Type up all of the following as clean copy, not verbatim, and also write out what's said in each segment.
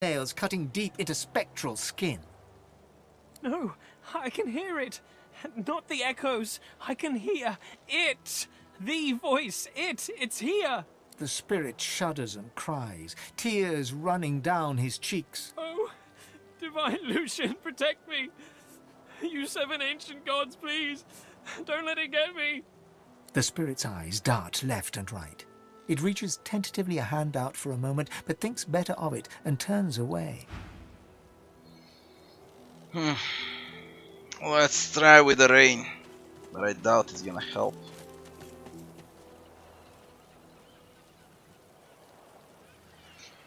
nails cutting deep into spectral skin. No, I can hear it. Not the echoes. I can hear it. The voice. It's here. The spirit shudders and cries, tears running down his cheeks. Oh, Divine Lucian, protect me. You seven ancient gods, please. Don't let it get me. The spirit's eyes dart left and right. It reaches tentatively a hand out for a moment, but thinks better of it and turns away. Let's try with the rain, but I doubt it's gonna help.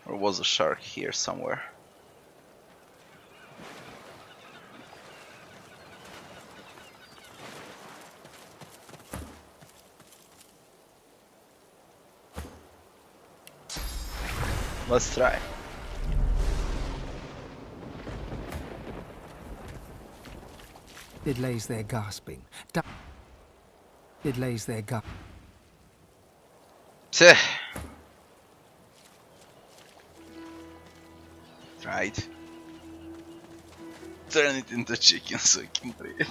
Or was a shark here somewhere? Let's try. It lays there gasping. It lays there gasping. Right. Turn it into chicken so I can breathe.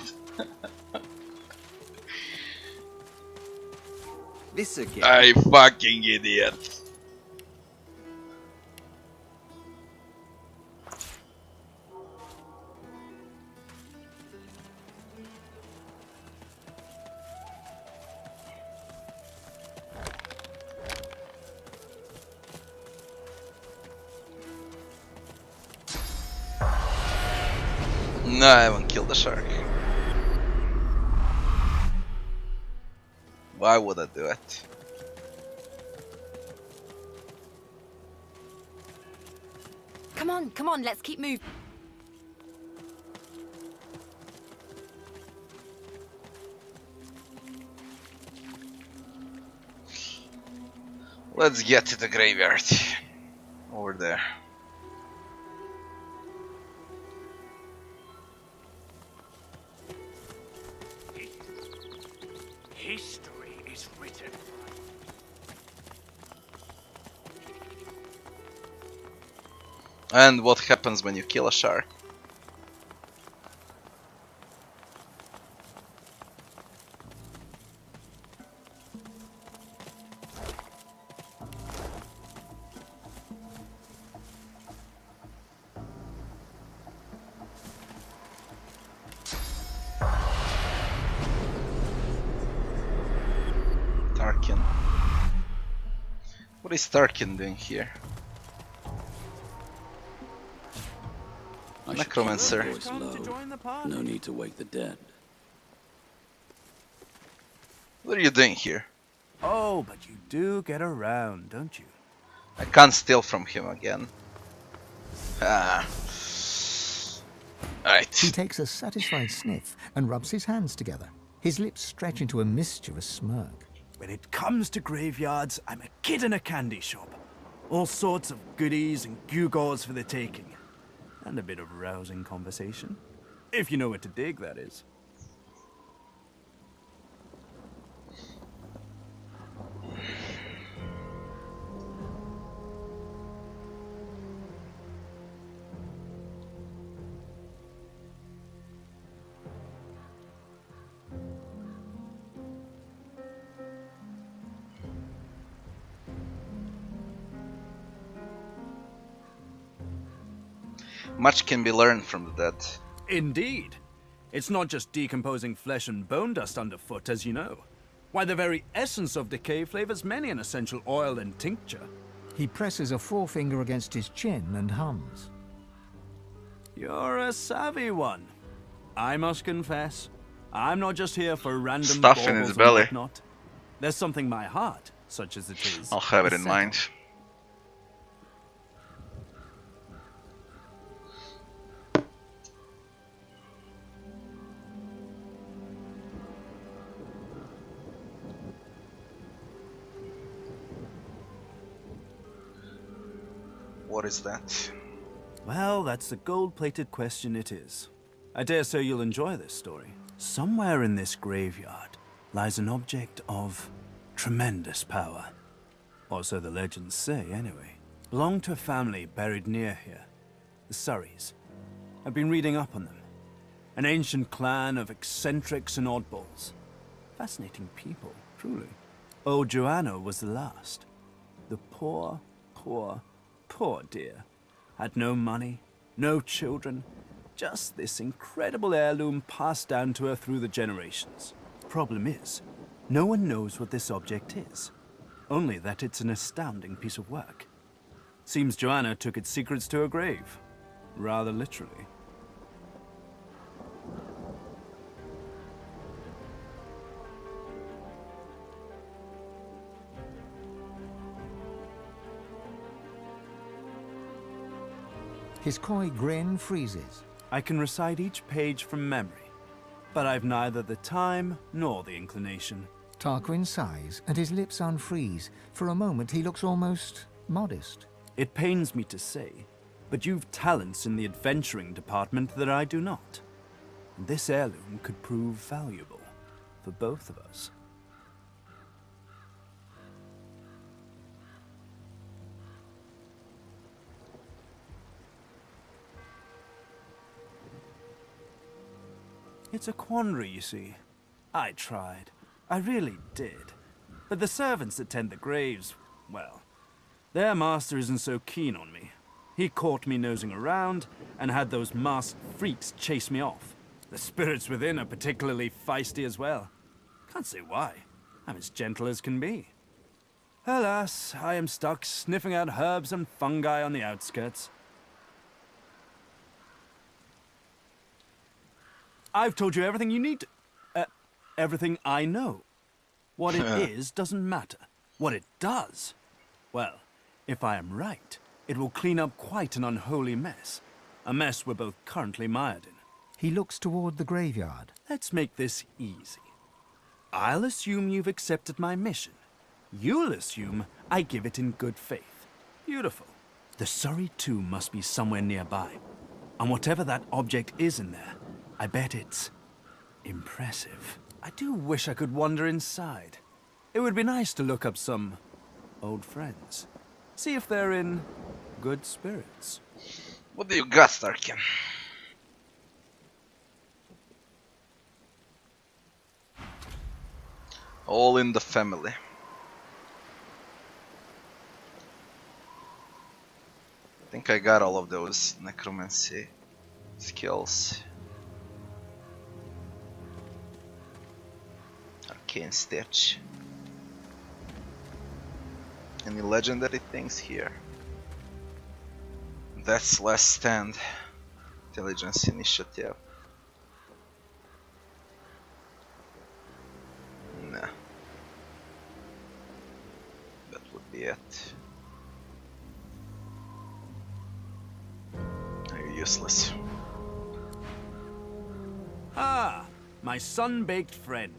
This again. I fucking idiot. No, I haven't killed the shark. Why would I do it? Come on, let's keep moving. Let's get to the graveyard. Over there. History is written. And what happens when you kill a shark? Tarkin. What is Tarkin doing here? Necromancer. Voice low. No need to wake the dead. What are you doing here? Oh, but you do get around, don't you? I can't steal from him again. Ah. Right. He takes a satisfied sniff and rubs his hands together. His lips stretch into a mischievous smirk. When it comes to graveyards, I'm a kid in a candy shop. All sorts of goodies and gewgaws for the taking. And a bit of rousing conversation. If you know what to dig, that is. Much can be learned from the dead. Indeed. It's not just decomposing flesh and bone dust underfoot, as you know. Why, the very essence of decay flavors many an essential oil and tincture. He presses a forefinger against his chin and hums. You're a savvy one. I must confess, I'm not just here for random Stuff in baubles his and belly. whatnot. There's something my heart, such as it is. I'll have it is in set mind. What is that? Well, that's the gold-plated question it is. I dare say you'll enjoy this story. Somewhere in this graveyard lies an object of tremendous power. Or so the legends say, anyway. Belonged to a family buried near here. the Surreys. I've been reading up on them. An ancient clan of eccentrics and oddballs. Fascinating people, truly. Old Joanna was the last. The poor, poor, poor dear. Had no money, no children, just this incredible heirloom passed down to her through the generations. Problem is, no one knows what this object is. Only that it's an astounding piece of work. Seems Joanna took its secrets to her grave. Rather literally. His coy grin freezes. I can recite each page from memory, but I've neither the time nor the inclination. Tarquin sighs and his lips unfreeze. For a moment he looks almost modest. It pains me to say, but you've talents in the adventuring department that I do not. And this heirloom could prove valuable for both of us. It's a quandary, you see. I tried. I really did. But the servants that tend the graves, well, their master isn't so keen on me. He caught me nosing around and had those masked freaks chase me off. The spirits within are particularly feisty as well. Can't say why. I'm as gentle as can be. Alas, I am stuck sniffing out herbs and fungi on the outskirts. I've told you everything you need to... everything I know. What it is doesn't matter. What it does, well, if I am right, it will clean up quite an unholy mess. A mess we're both currently mired in. He looks toward the graveyard. Let's make this easy. I'll assume you've accepted my mission. You'll assume I give it in good faith. Beautiful. The Surrey tomb must be somewhere nearby. And whatever that object is in there, I bet it's impressive. I do wish I could wander inside. It would be nice to look up some old friends. See if they're in good spirits. What do you got, Starkin? All in the family. I think I got all of those necromancy skills. Arcane Stitch. Any legendary things here? That's Last Stand. Intelligence Initiative. Nah. That would be it. You're useless. Ah, my sun-baked friend.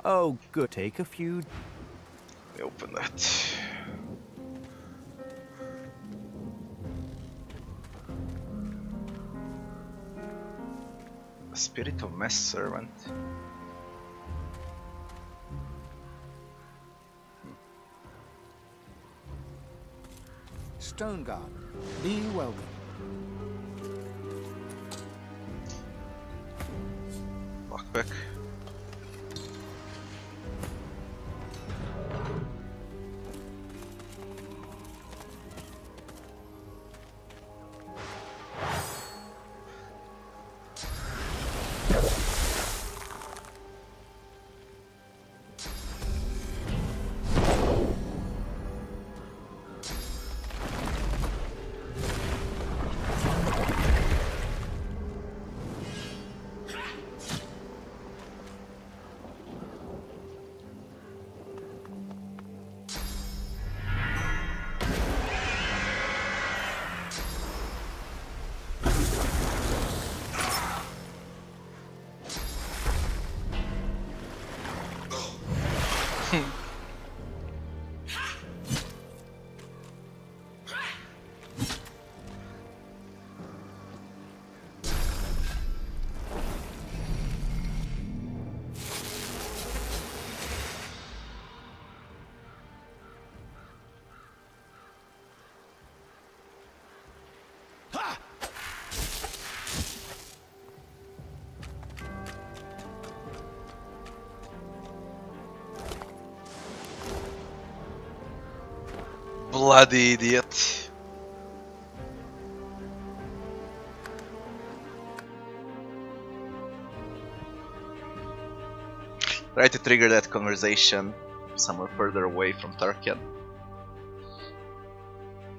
Oh, good. Take a few. Let me open that. A spirit of mass servant. Stone Guard, be welcome. Lockpick. Bloody idiot. Try to trigger that conversation somewhere further away from Tarkian.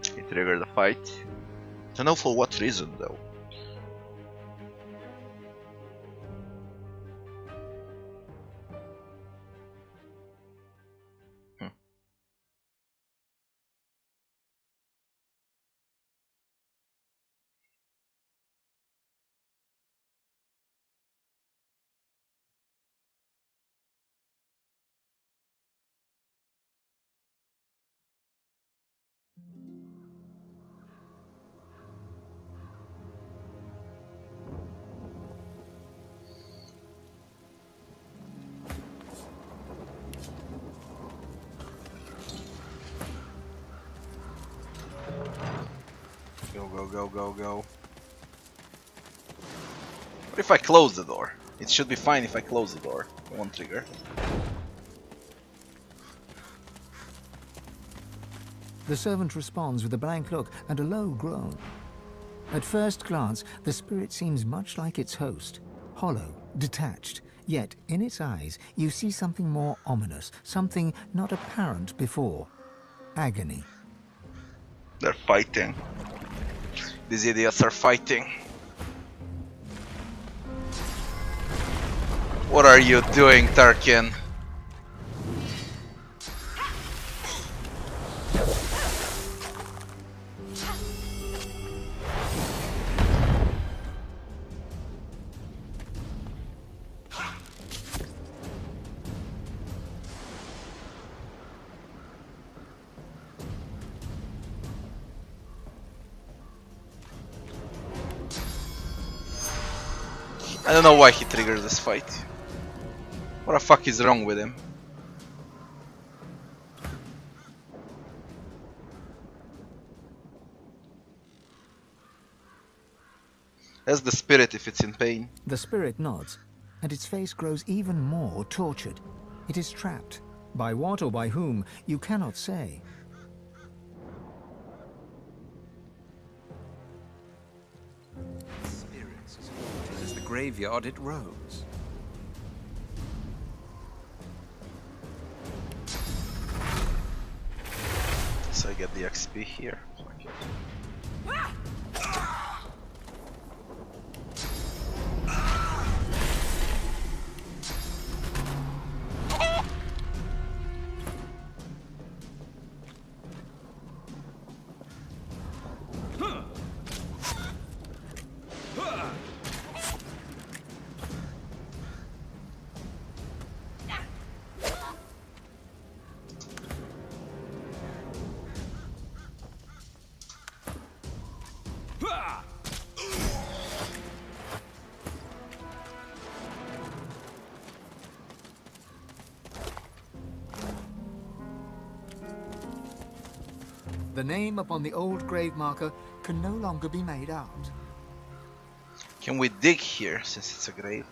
He triggered the fight. Don't know for what reason though. Go. What if I close the door? It should be fine if I close the door. It won't trigger. The servant responds with a blank look and a low groan. At first glance, the spirit seems much like its host, hollow, detached, yet in its eyes you see something more ominous, something not apparent before. Agony. They're fighting. These idiots are fighting. What are you doing, Tarkian? I don't know why he triggered this fight. What the fuck is wrong with him? That's the spirit if it's in pain. The spirit nods, and its face grows even more tortured. It is trapped. By what or by whom, you cannot say. Spirits as haunted as the graveyard it roams. So I get the XP here. Fuck it. The name upon the old grave marker can no longer be made out. Can we dig here since it's a grave?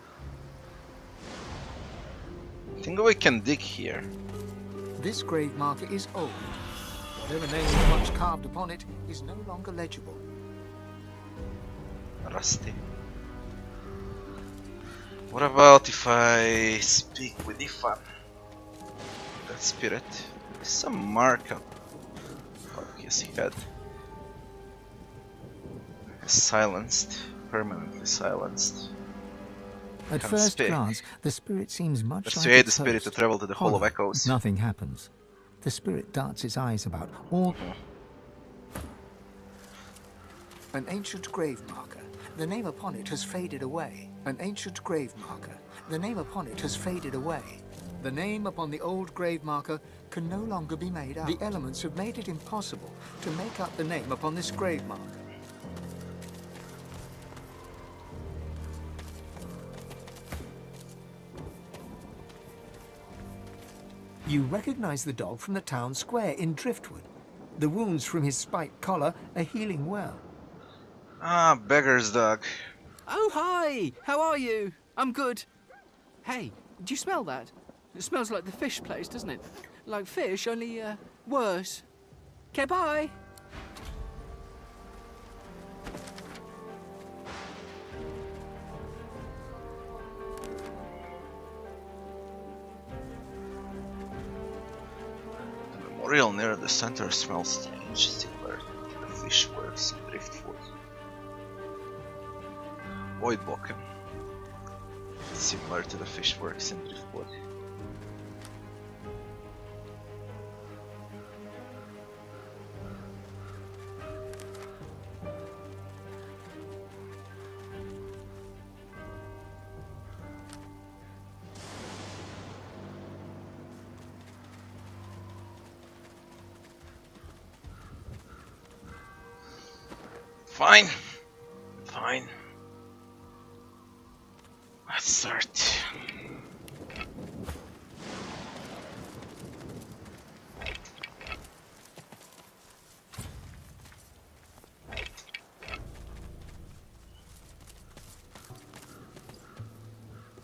I think we can dig here. This grave marker is old. Whatever name once carved upon it is no longer legible. Rusty. What about if I speak with Ifan? That spirit. There's some markup. Oh, yes, he had. Silenced. Permanently silenced. At Can't first speak. glance, the spirit seems much Let's like create the its spirit to host. travel to the Hall of Hollow. Echoes. Nothing happens. The spirit darts its eyes about. All An ancient grave marker. The name upon it has faded away. An ancient grave marker. The name upon it has faded away. The name upon the old grave marker can no longer be made out. The elements have made it impossible to make out the name upon this grave marker. You recognize the dog from the town square in Driftwood. The wounds from his spiked collar are healing well. Ah, beggar's dog. Oh, hi! How are you? I'm good. Hey, do you smell that? It smells like the fish place, doesn't it? Like fish, only, worse. Okay, bye. The memorial near the center smells strange, similar to the fish works in Driftwood. Voidboken. Similar to the fish works in Driftwood. Fine. Fine. Let's start.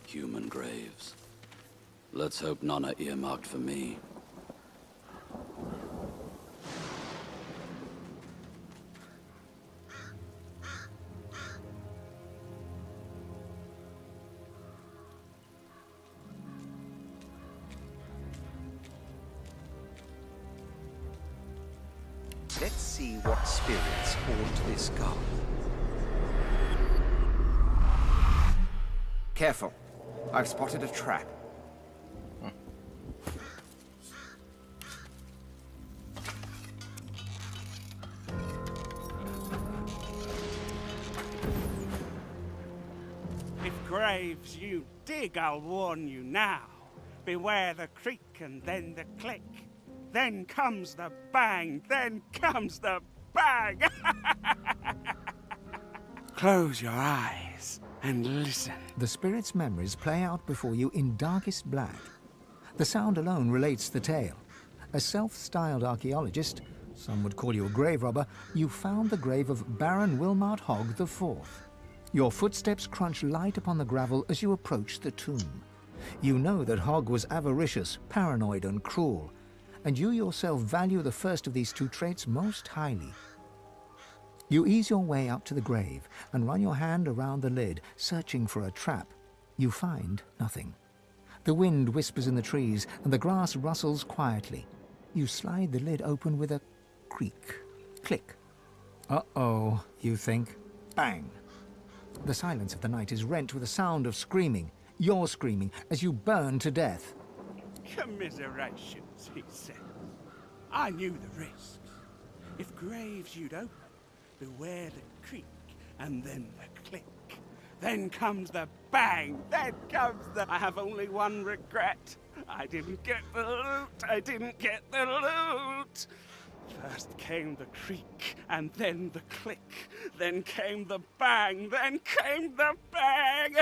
Human graves. Let's hope none are earmarked for me. Let's see what spirits haunt this garden. Careful. I've spotted a trap. If graves you dig, I'll warn you now. Beware the creak and then the click. Then comes the bang, then comes the bang. Close your eyes and listen. The spirit's memories play out before you in darkest black. The sound alone relates the tale. A self-styled archaeologist, some would call you a grave robber, you found the grave of Baron Wilmart Hogg IV. Your footsteps crunch light upon the gravel as you approach the tomb. You know that Hogg was avaricious, paranoid, and cruel, and you yourself value the first of these two traits most highly. You ease your way up to the grave and run your hand around the lid, searching for a trap. You find nothing. The wind whispers in the trees and the grass rustles quietly. You slide the lid open with a creak, click. Uh-oh, you think. Bang! The silence of the night is rent with a sound of screaming. You're screaming as you burn to death. Commiserations, he says. I knew the risks. If graves you'd open, beware the creak and then the click. Then comes the bang, then comes the... I have only one regret. I didn't get the loot, I didn't get the loot. First came the creak, and then the click. Then came the bang, then came the bang.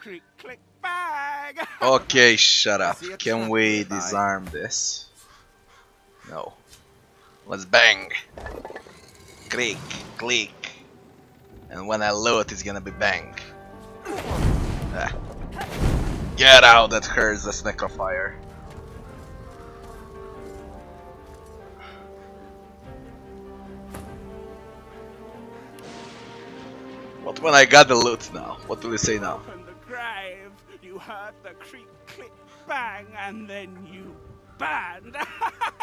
Creak, click, bang. Okay, shut up. Can we disarm this? No. Let's bang. Click, click. And when I loot, it's gonna be bang. Ah. Get out, that hurts, that's necrofire. What when I got the loot now? What do we say now? Open the grave, you heard the creak, click, bang, and then you banned.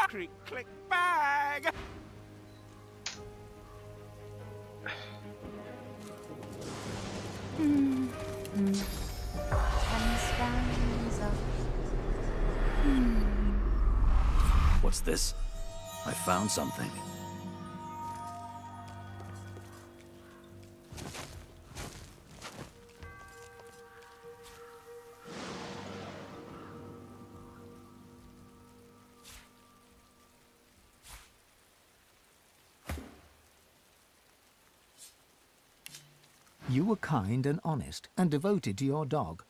Creak, click, bang. What's this? I found something. You were kind and honest and devoted to your dog,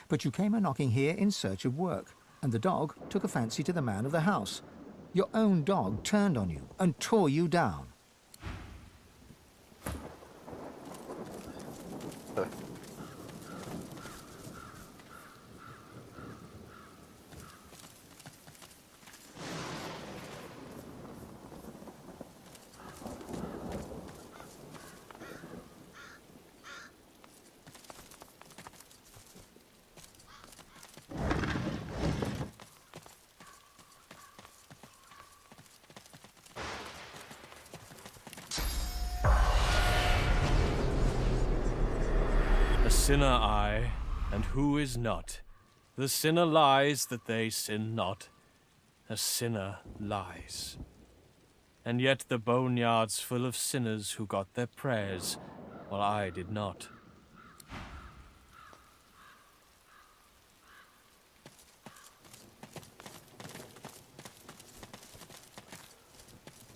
but you came a-knocking here in search of work, and the dog took a fancy to the man of the house. Your own dog turned on you and tore you down. sinner I, and who is not? The sinner lies that they sin not. A sinner lies. And yet the boneyard's full of sinners who got their prayers, while I did not.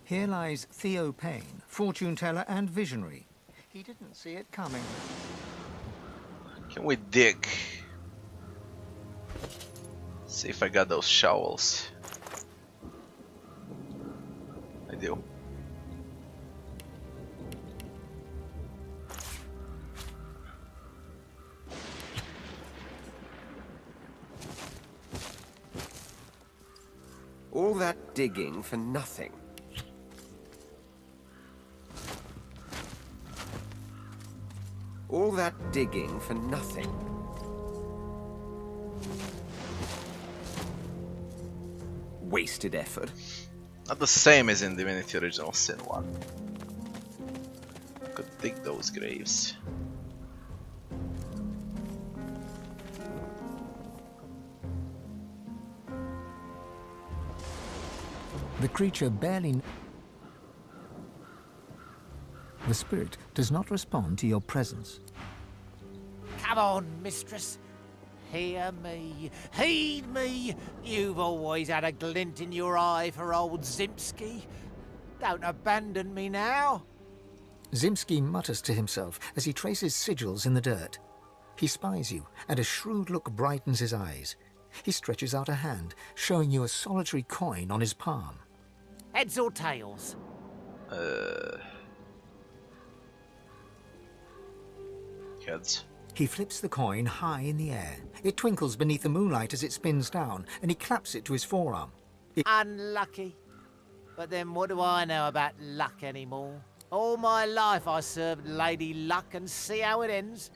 Here lies Theo Payne, fortune teller and visionary. He didn't see it coming. Can we dig? See if I got those shovels. I do. All that digging for nothing. All that digging for nothing. Wasted effort. Not the same as in Divinity Original Sin 1. Could dig those graves. The creature barely... The spirit does not respond to your presence. Come on, mistress. Hear me. Heed me. You've always had a glint in your eye for old Zimski. Don't abandon me now. Zimski mutters to himself as he traces sigils in the dirt. He spies you, and a shrewd look brightens his eyes. He stretches out a hand, showing you a solitary coin on his palm. Heads or tails? Heads. He flips the coin high in the air. It twinkles beneath the moonlight as it spins down, and he claps it to his forearm. Unlucky. But then what do I know about luck anymore? All my life I served Lady Luck, and see how it ends.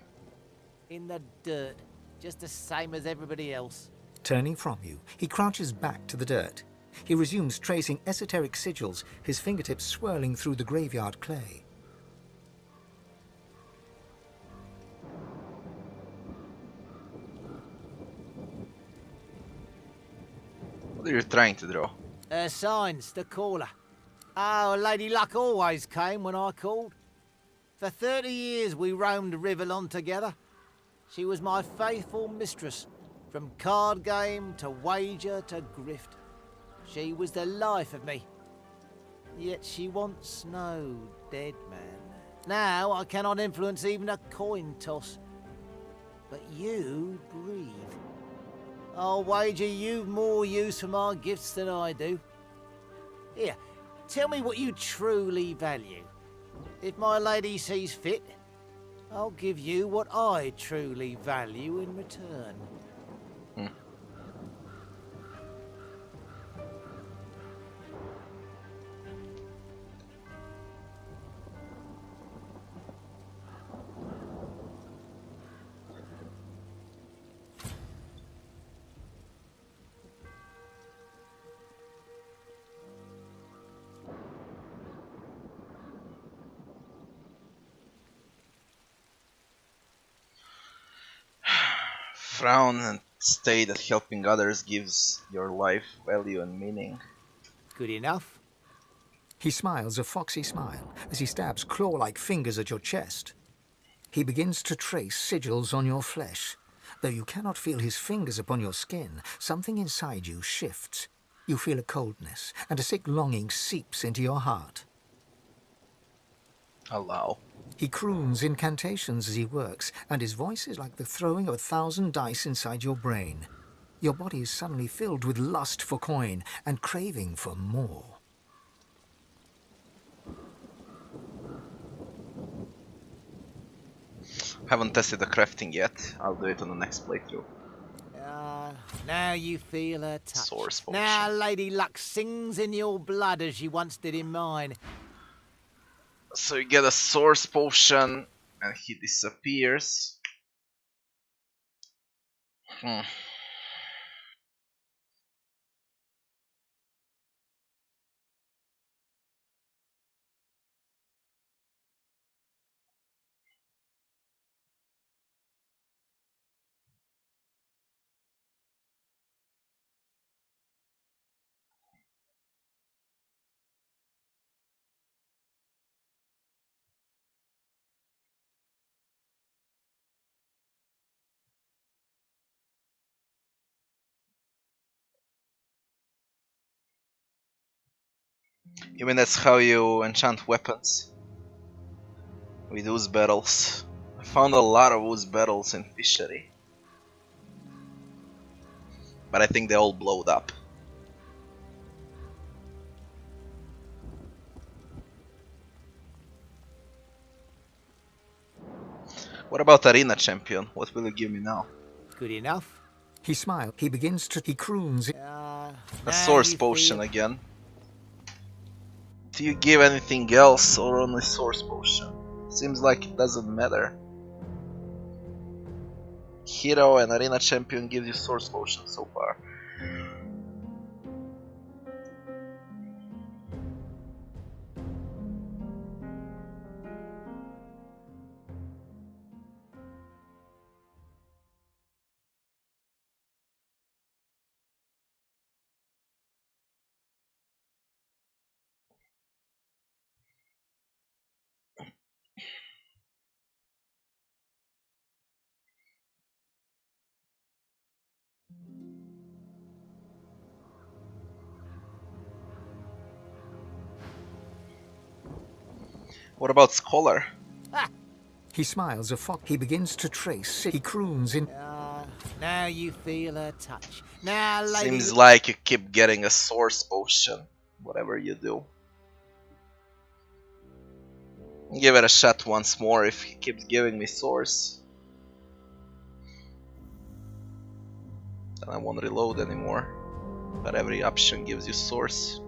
In the dirt, just the same as everybody else. Turning from you, he crouches back to the dirt. He resumes tracing esoteric sigils, his fingertips swirling through the graveyard clay. What are you trying to draw? Her signs, the caller. Oh, Lady Luck always came when I called. For 30 years we roamed Rivellon together. She was my faithful mistress, from card game to wager to grift. She was the life of me. Yet she wants no dead man. Now I cannot influence even a coin toss. But you breathe. I'll wager you've more use for my gifts than I do. Here, tell me what you truly value. If my lady sees fit, I'll give you what I truly value in return. Frown and state that helping others gives your life value and meaning. Good enough. He smiles a foxy smile as he stabs claw-like fingers at your chest. He begins to trace sigils on your flesh. Though you cannot feel his fingers upon your skin, something inside you shifts. You feel a coldness, and a sick longing seeps into your heart. Allow. He croons incantations as he works, and his voice is like the throwing of 1,000 dice inside your brain. Your body is suddenly filled with lust for coin and craving for more. Haven't tested the crafting yet. I'll do it on the next playthrough. Now you feel her touch. Source potion. Now Lady Luck sings in your blood as she once did in mine. So you get a source potion and he disappears. You mean that's how you enchant weapons? With ooze battles. I found a lot of ooze battles in Fishery. But I think they all blowed up. What about Arena Champion? What will you give me now? Good enough. He smiles. He begins to... He croons. A source potion again. Do you give anything else or only source potion? Seems like it doesn't matter. Hero and Arena Champion gives you source potion so far. What about Scholar? He smiles a fox. He begins to trace. He croons in... Now you feel her touch. Now, lady... Seems like you keep getting a source potion, whatever you do. Give it a shot once more if he keeps giving me source. Then I won't reload anymore. But every option gives you source.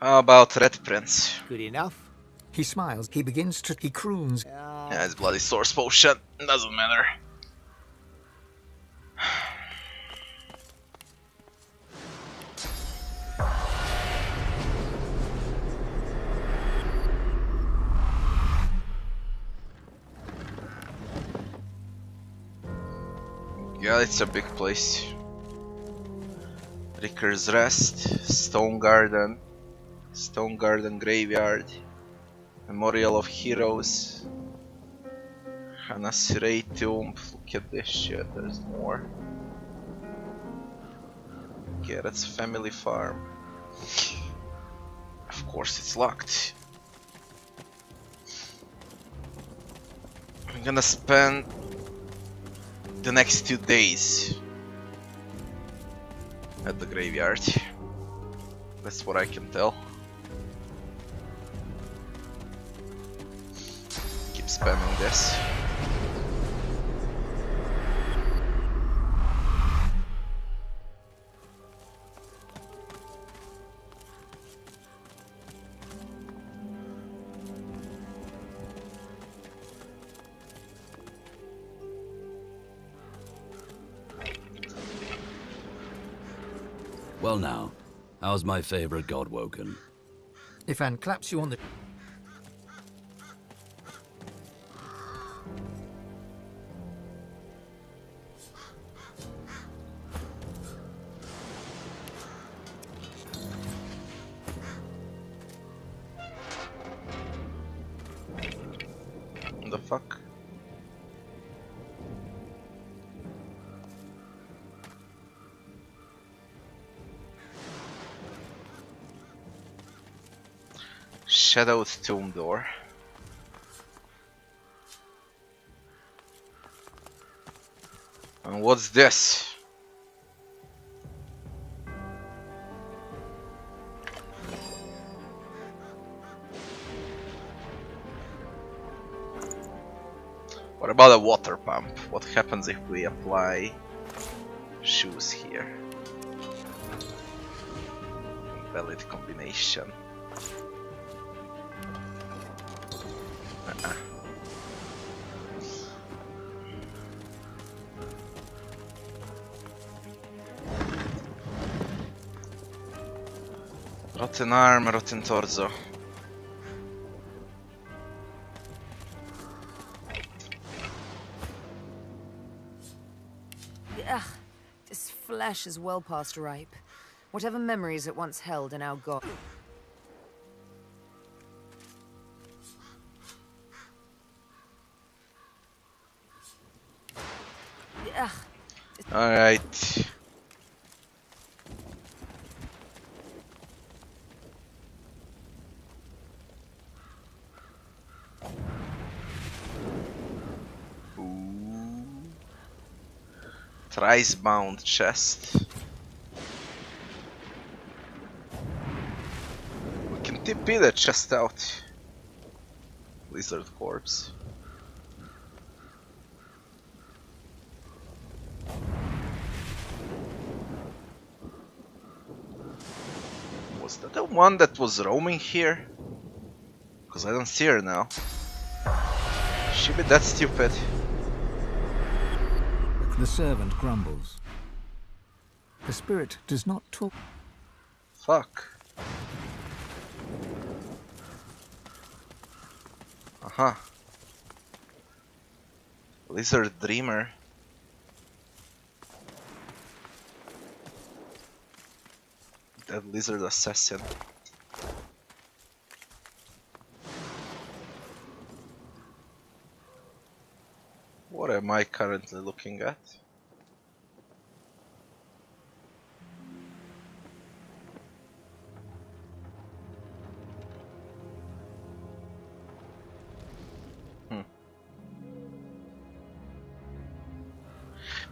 How about Red Prince? Good enough. He smiles. He begins to... He croons. Yeah, it's bloody source potion. Doesn't matter. Yeah, it's a big place. Ricker's Rest, Stone Garden Graveyard, Memorial of Heroes, Hanasiray Tomb. Look at this shit, there's more. Okay, that's Family Farm. Of course it's locked. I'm gonna spend the next 2 days at the graveyard. That's what I can tell. Keep spamming this. Well now, how's my favorite god woken? If Anne claps you on the... What the fuck? Shadowed Tomb Door. And what's this? What about a water pump? What happens if we apply shoes here? Valid combination. Rotten arm, rotten torso. Ugh, this flesh is well past ripe. Whatever memories it once held are now gone. Ugh. Alright. Thrice bound chest. We can TP the chest out. Lizard corpse. Was that the one that was roaming here? Because I don't see her now. She be that stupid. The servant grumbles. The spirit does not talk. Fuck. Aha. Lizard Dreamer. That Lizard Assassin. What am I currently looking at?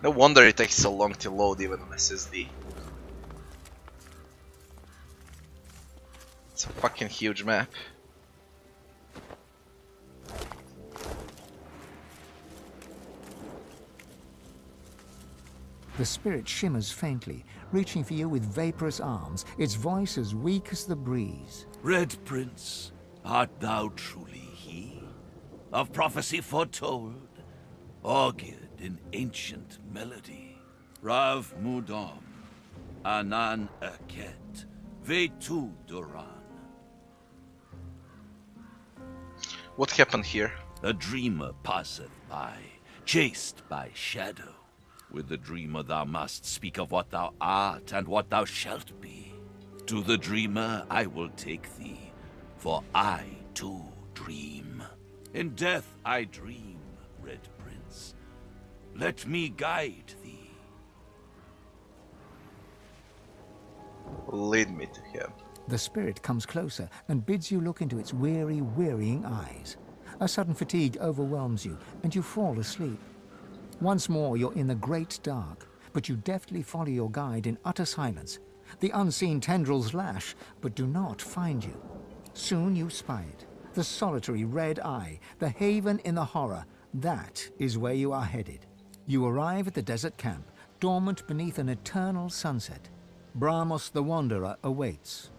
No wonder it takes so long to load even on SSD. It's a fucking huge map. The spirit shimmers faintly, reaching for you with vaporous arms, its voice as weak as the breeze. Red Prince, art thou truly he? Of prophecy foretold, augured in ancient melody. Rav Mudam, Anan Aket, Vetu Duran. What happened here? A dreamer passeth by, chased by shadow. With the dreamer thou must speak of what thou art and what thou shalt be. To the dreamer I will take thee, for I too dream. In death I dream, Red Prince. Let me guide thee. Lead me to him. The spirit comes closer and bids you look into its weary, wearying eyes. A sudden fatigue overwhelms you, and you fall asleep. Once more you're in the great dark, but you deftly follow your guide in utter silence. The unseen tendrils lash, but do not find you. Soon you spy it. The solitary red eye, the haven in the horror. That is where you are headed. You arrive at the desert camp, dormant beneath an eternal sunset. Brahmos the Wanderer awaits.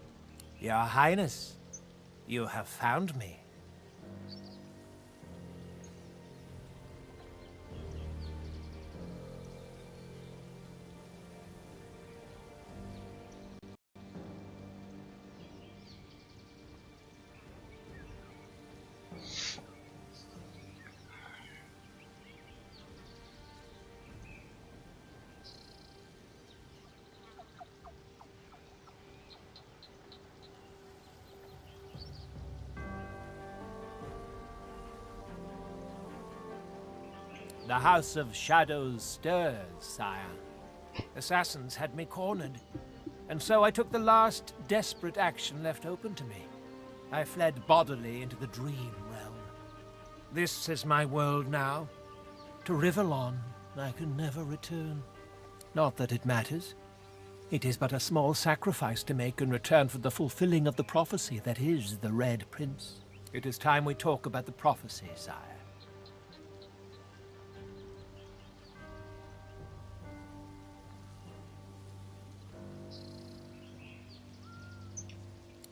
Your Highness, you have found me. The House of Shadows stirs, sire. Assassins had me cornered, and so I took the last desperate action left open to me. I fled bodily into the dream realm. This is my world now. To Rivalon, I can never return. Not that it matters. It is but a small sacrifice to make in return for the fulfilling of the prophecy that is the Red Prince. It is time we talk about the prophecy, sire.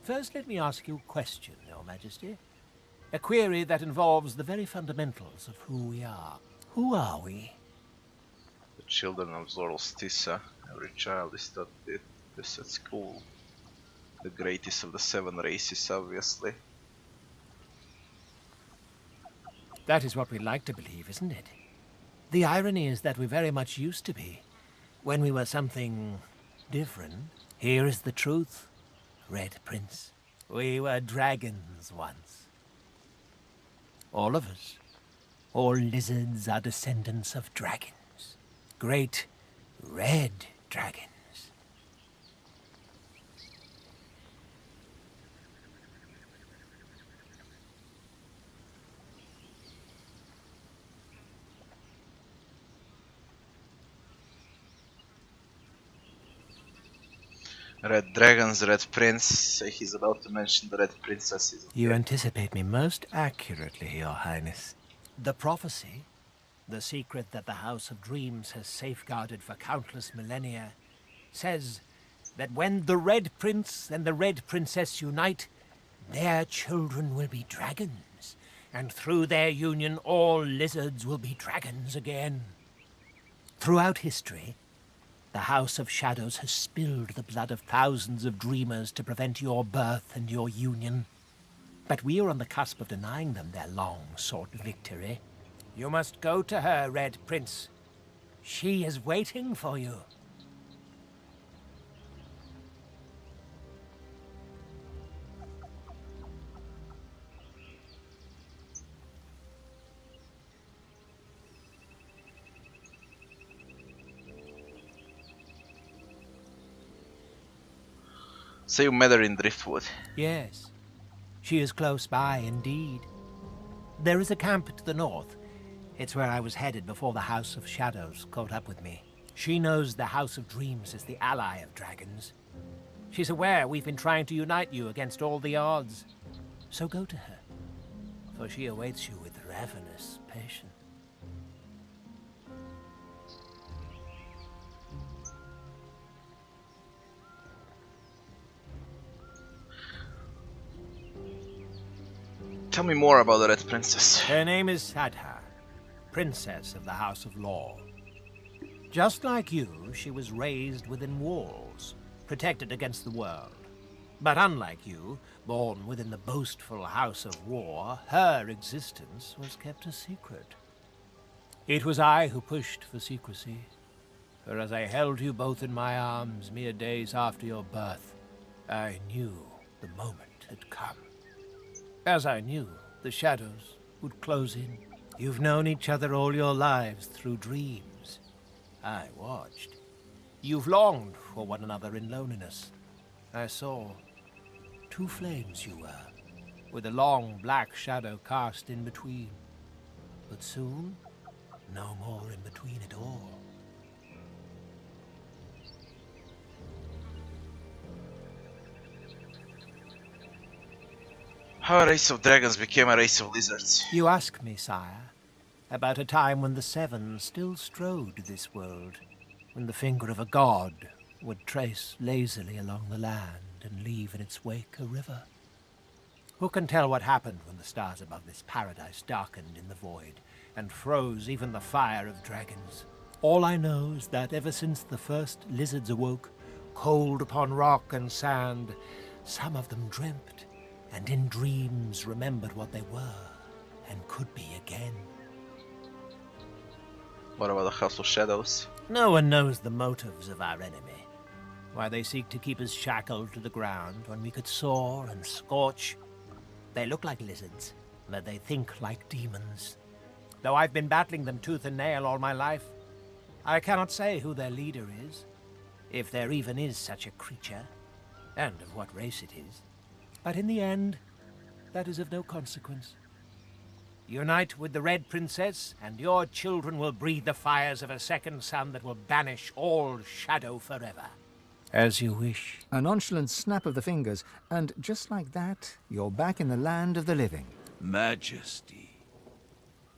First, let me ask you a question, Your Majesty. A query that involves the very fundamentals of who we are. Who are we? The children of Zoroastissa. Every child is taught this at school. The greatest of the 7 races, obviously. That is what we like to believe, isn't it? The irony is that we very much used to be. When we were something different. Here is the truth, Red Prince. We were dragons once. All of us. All lizards are descendants of dragons. Great red dragons. Red dragons, red prince. He's about to mention the red princesses. You anticipate me most accurately, Your Highness. The prophecy, the secret that the House of Dreams has safeguarded for countless millennia, says that when the Red Prince and the Red Princess unite, their children will be dragons, and through their union all lizards will be dragons again. Throughout history, the House of Shadows has spilled the blood of thousands of dreamers to prevent your birth and your union. But we are on the cusp of denying them their long-sought victory. You must go to her, Red Prince. She is waiting for you. So you met her in Driftwood? Yes. She is close by, indeed. There is a camp to the north. It's where I was headed before the House of Shadows caught up with me. She knows the House of Dreams is the ally of dragons. She's aware we've been trying to unite you against all the odds. So go to her, for she awaits you with ravenous patience. Tell me more about the Red Princess. Her name is Sadha, Princess of the House of Law. Just like you, she was raised within walls, protected against the world. But unlike you, born within the boastful House of War, her existence was kept a secret. It was I who pushed for secrecy, for as I held you both in my arms mere days after your birth, I knew the moment had come. As I knew, the shadows would close in. You've known each other all your lives through dreams. I watched. You've longed for one another in loneliness. I saw. 2 flames you were, with a long black shadow cast in between. But soon, no more in between at all. How a race of dragons became a race of lizards? You ask me, sire, about a time when the Seven still strode this world, when the finger of a god would trace lazily along the land and leave in its wake a river. Who can tell what happened when the stars above this paradise darkened in the void and froze even the fire of dragons? All I know is that ever since the first lizards awoke, cold upon rock and sand, some of them dreamt, and in dreams remembered what they were and could be again. What about the House of Shadows? No one knows the motives of our enemy, why they seek to keep us shackled to the ground when we could soar and scorch. They look like lizards, but they think like demons. Though I've been battling them tooth and nail all my life, I cannot say who their leader is, if there even is such a creature, and of what race it is. But in the end, that is of no consequence. Unite with the Red Princess, and your children will breathe the fires of a second sun that will banish all shadow forever. As you wish. A nonchalant snap of the fingers, and just like that, you're back in the land of the living. Majesty,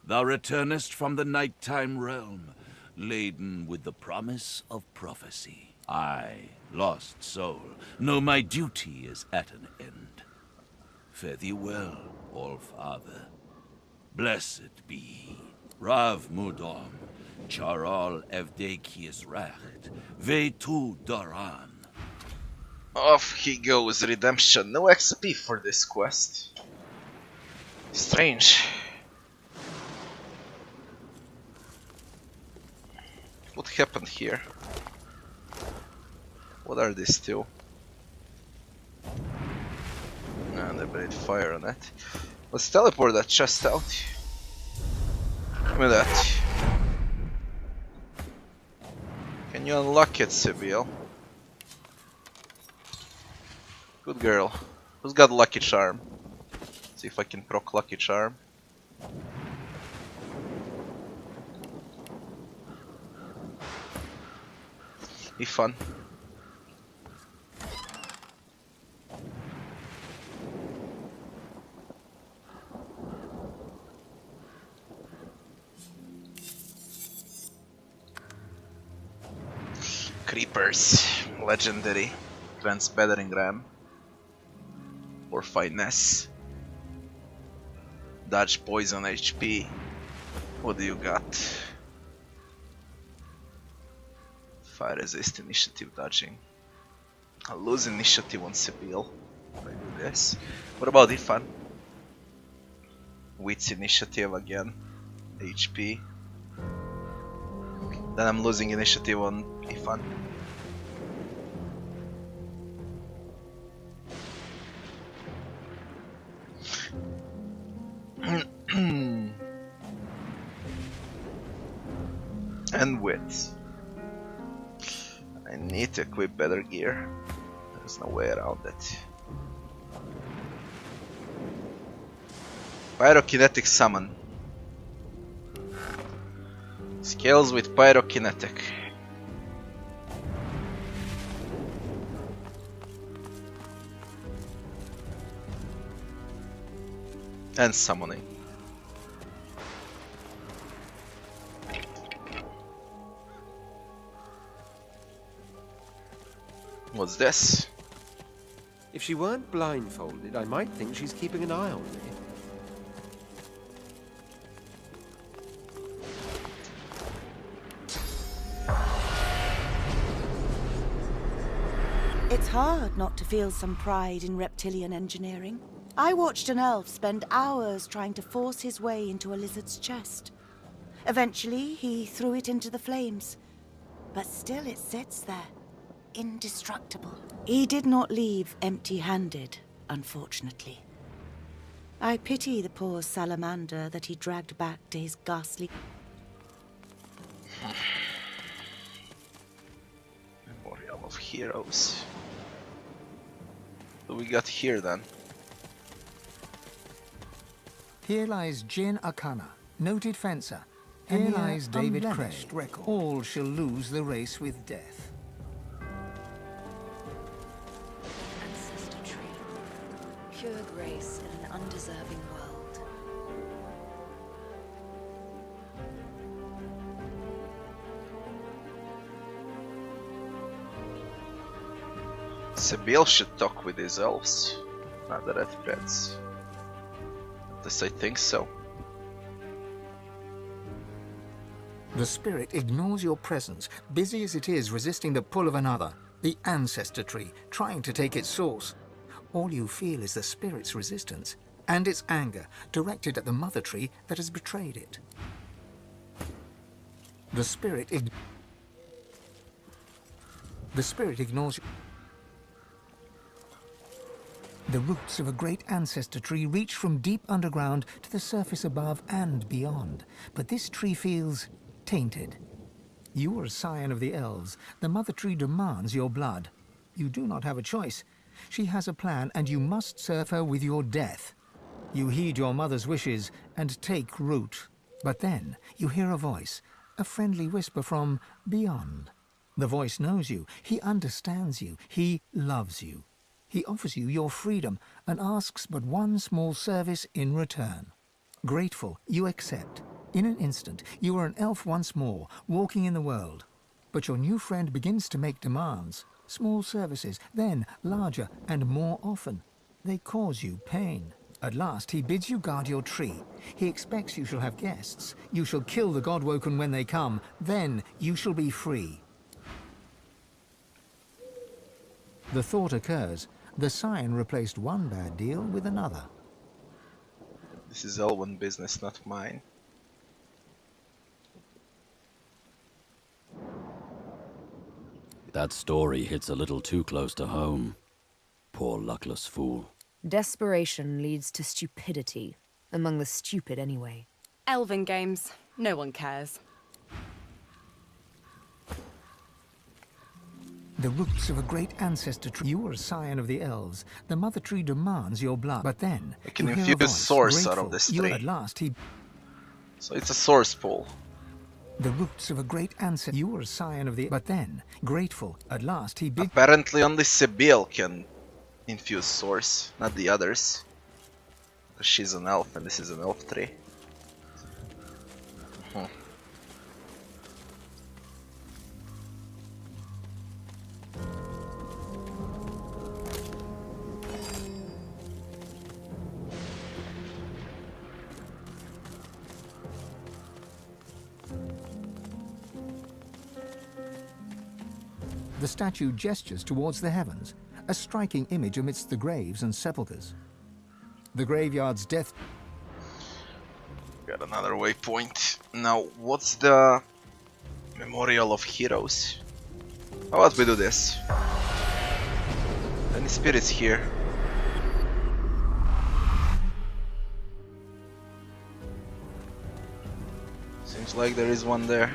thou returnest from the nighttime realm, laden with the promise of prophecy. I, lost soul, know my duty is at an end. Fare thee well, All-Father. Blessed be Rav Mudom, Charal Evdeki's Racht, Vetu Daran. Off he goes, redemption. No XP for this quest. Strange. What happened here? What are these two? And they breathe fire on it. Let's teleport that chest out. Give me that. Can you unlock it, Sibyl? Good girl. Who's got Lucky Charm? See if I can proc Lucky Charm. Be fun. Creepers, legendary, advanced battering ram, or finesse, dodge poison HP. What do you got? Fire resist, initiative dodging. I'll lose initiative on Sibyl if I do this. What about Ifan? Wits initiative again, HP. Then I'm losing initiative on Ifan. And wits. I need to equip better gear. There's no way around it. Pyrokinetic summon. Scales with pyrokinetic. And summoning. What's this? If she weren't blindfolded, I might think she's keeping an eye on me. It's hard not to feel some pride in reptilian engineering. I watched an elf spend hours trying to force his way into a lizard's chest. Eventually, he threw it into the flames. But still it sits there, indestructible. He did not leave empty-handed, unfortunately. I pity the poor salamander that he dragged back to his ghastly... Memorial of Heroes. What do we got here then? Here lies Jin Akana, noted fencer. Here lies David Crest. All shall lose the race with death. Ancestor tree. Pure grace in an undeserving world. Sibyl should talk with his elves. Not the red threads. At least I think so. The spirit ignores your presence, busy as it is resisting the pull of another, the ancestor tree, trying to take its source. All you feel is the spirit's resistance, and its anger, directed at the mother tree that has betrayed it. The spirit ignores you. The roots of a great ancestor tree reach from deep underground to the surface above and beyond, but this tree feels tainted. You are a scion of the elves. The mother tree demands your blood. You do not have a choice. She has a plan, and you must serve her with your death. You heed your mother's wishes and take root. But then you hear a voice, a friendly whisper from beyond. The voice knows you. He understands you. He loves you. He offers you your freedom and asks but one small service in return. Grateful, you accept. In an instant, you are an elf once more, walking in the world. But your new friend begins to make demands. Small services, then larger and more often. They cause you pain. At last, he bids you guard your tree. He expects you shall have guests. You shall kill the Godwoken when they come. Then you shall be free. The thought occurs. The scion replaced one bad deal with another. This is Elven business, not mine. That story hits a little too close to home. Poor luckless fool. Desperation leads to stupidity. Among the stupid, anyway. Elven games. No one cares. The roots of a great ancestor tree. You are a scion of the elves. The mother tree demands your blood. But then, I can you hear a infuse voice, source out grateful. of this You tree. at last he. So it's a source pool. The roots of a great ancestor. You are a scion of the. But then, grateful. At last he bid. Apparently only Sibyl can infuse source, not the others. Because she's an elf and this is an elf tree. The statue gestures towards the heavens, a striking image amidst the graves and sepulchres. The graveyard's death. Got another waypoint. Now, what's the Memorial of Heroes? How about we do this? Any spirits here? Seems like there is one there.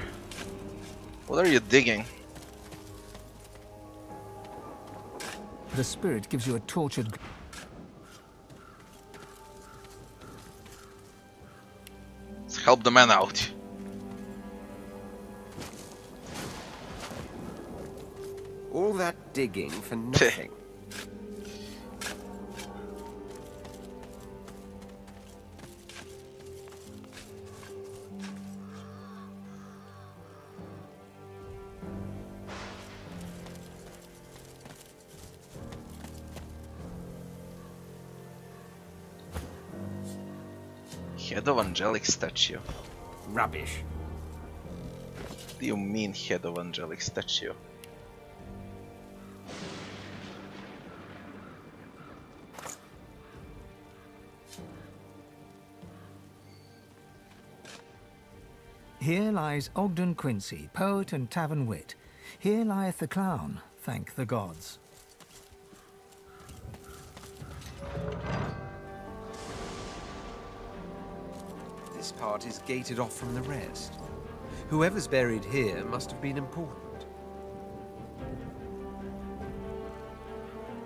What are you digging? The spirit gives you a tortured. Let's help the man out. All that digging for nothing. Head of angelic statue. Rubbish. What do you mean head of angelic statue? Here lies Ogden Quincy, poet and tavern wit. Here lieth the clown, thank the gods. This part is gated off from the rest. Whoever's buried here must have been important.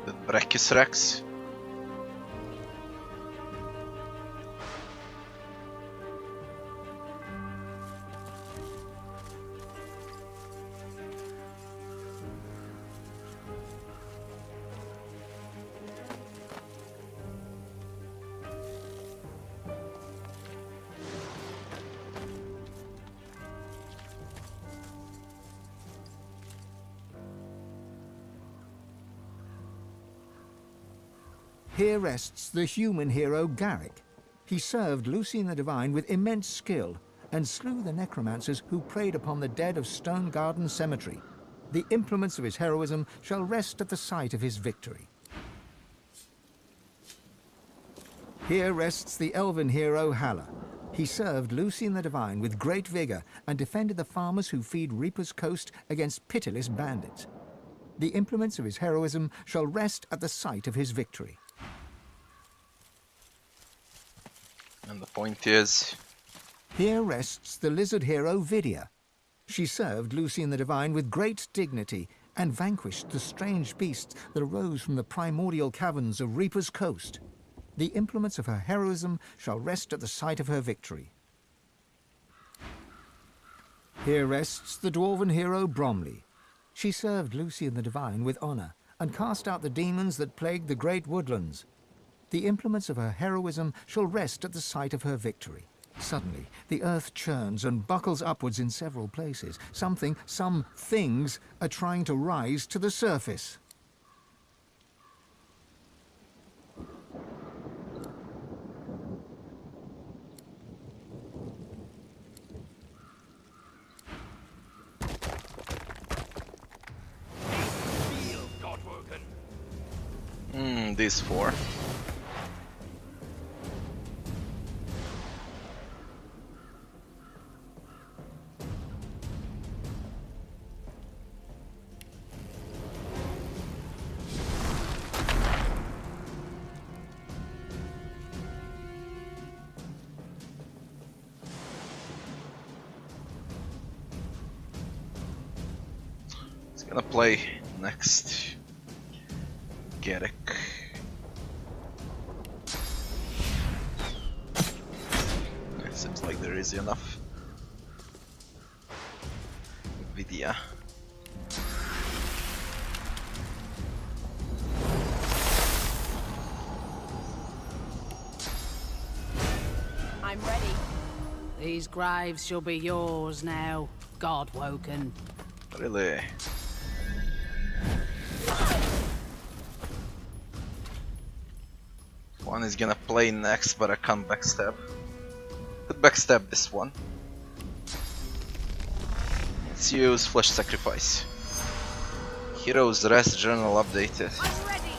The Brachus Rex. Here rests the human hero Garrick. He served Lucian the Divine with immense skill and slew the necromancers who preyed upon the dead of Stone Garden Cemetery. The implements of his heroism shall rest at the site of his victory. Here rests the elven hero Halla. He served Lucian the Divine with great vigor and defended the farmers who feed Reaper's Coast against pitiless bandits. The implements of his heroism shall rest at the site of his victory. And the point is... Here rests the lizard hero Vidia. She served Lucian the Divine with great dignity and vanquished the strange beasts that arose from the primordial caverns of Reaper's Coast. The implements of her heroism shall rest at the site of her victory. Here rests the dwarven hero Bromley. She served Lucian the Divine with honor and cast out the demons that plagued the great woodlands. The implements of her heroism shall rest at the site of her victory. Suddenly, the earth churns and buckles upwards in several places. Some things are trying to rise to the surface. These four. Gonna play next Garrick. Seems like there is enough. Vidya. I'm ready. These graves shall be yours now, God-woken. Really? One is gonna play next, but I can't backstab. Could backstab this one. Let's use Flesh Sacrifice. Heroes Rest Journal updated. I'm ready.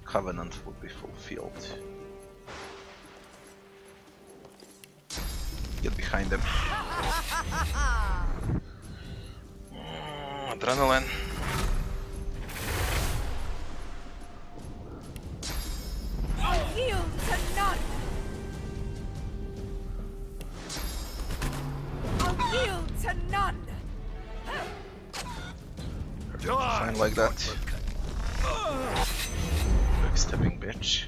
Covenant would be fulfilled. Get behind them. Adrenaline. I'll yield to none. I'll yield to none. Shine like that. Backstabbing bitch.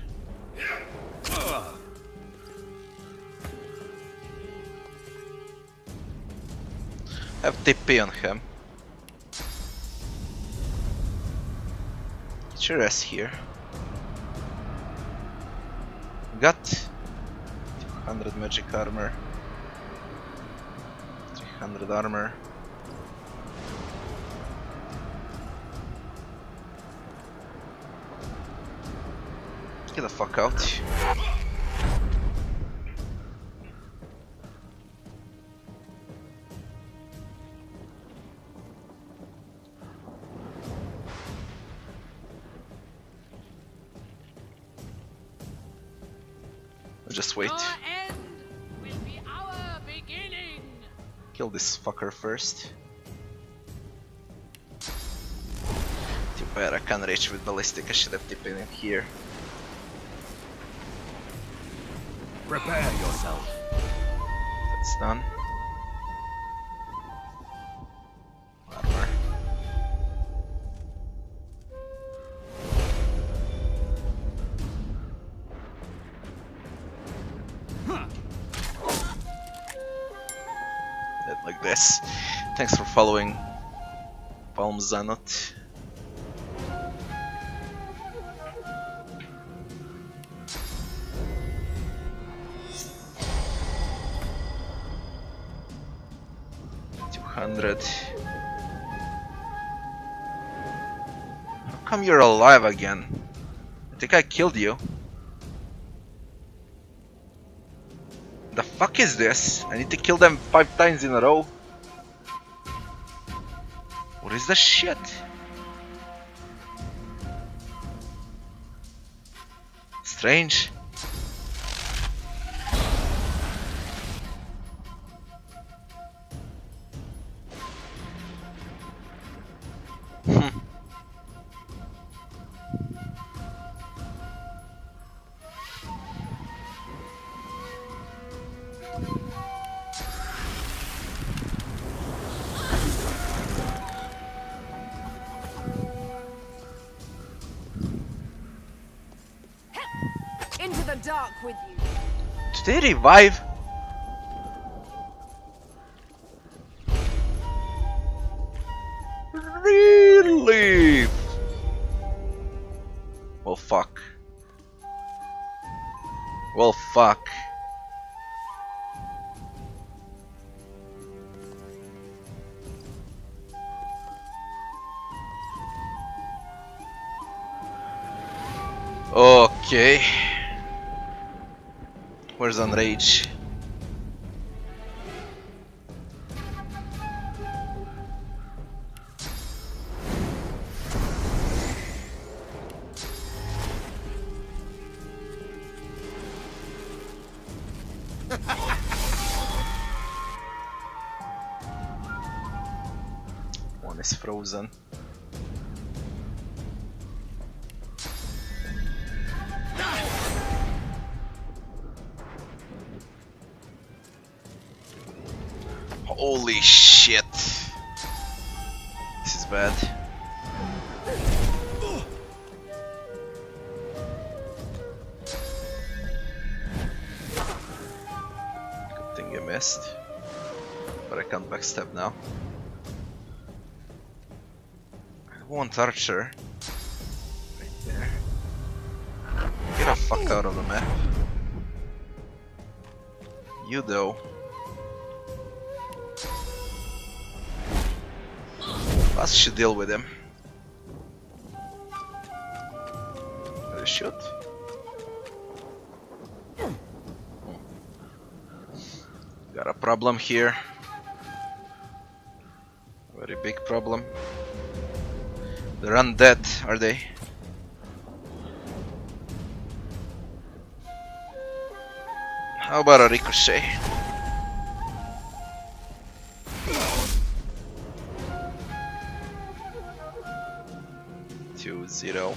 Have TP on him. Get your ass here. Got 200 magic armor, 300 armor. Get the fuck out. Just wait. Will be our beginning. Kill this fucker first. Too bad I can't reach with ballistic. I should have tipped in here. Prepare yourself. That's done. Armor. Dead like this. Thanks for following, Palm Zanot. How come you're alive again? I think I killed you. The fuck is this? I need to kill them 5 times in a row. What is this shit? Strange. Into the dark with you. Did they revive? Really? Well, fuck. Well, fuck. Okay. Where's Enrage? One is frozen. Holy shit. This is bad. Good thing I missed. But I can't backstab now. I want Archer. Right there. Get the fuck out of the map. You though. Us should deal with him. Shoot. Got a problem here. Very big problem. They're undead, are they? How about a ricochet? Zero.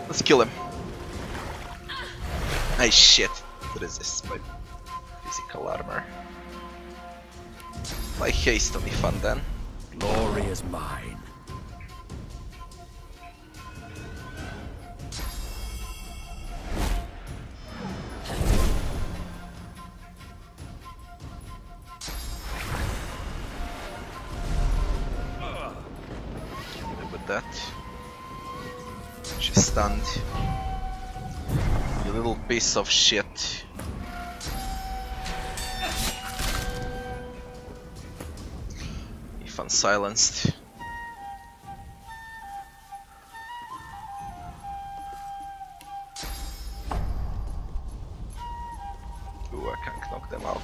Let's kill him. Nice shit. What is this? My physical armor. Like haste on me fun then. Glory is mine. With that, she's stunned. You little piece of shit. If unsilenced. Ooh, I can't knock them out.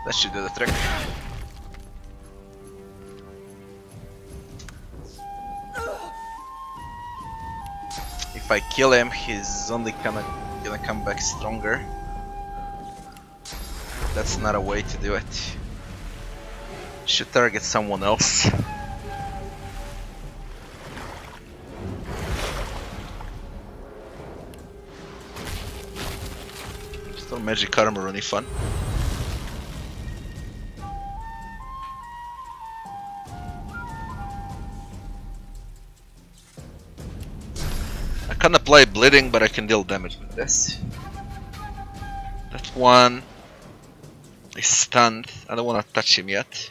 That should do the trick. If I kill him, he's only gonna come back stronger. That's not a way to do it. Should target someone else. Still magic armor, any fun? I can't apply bleeding, but I can deal damage with this. That one is stunned. I don't want to touch him yet.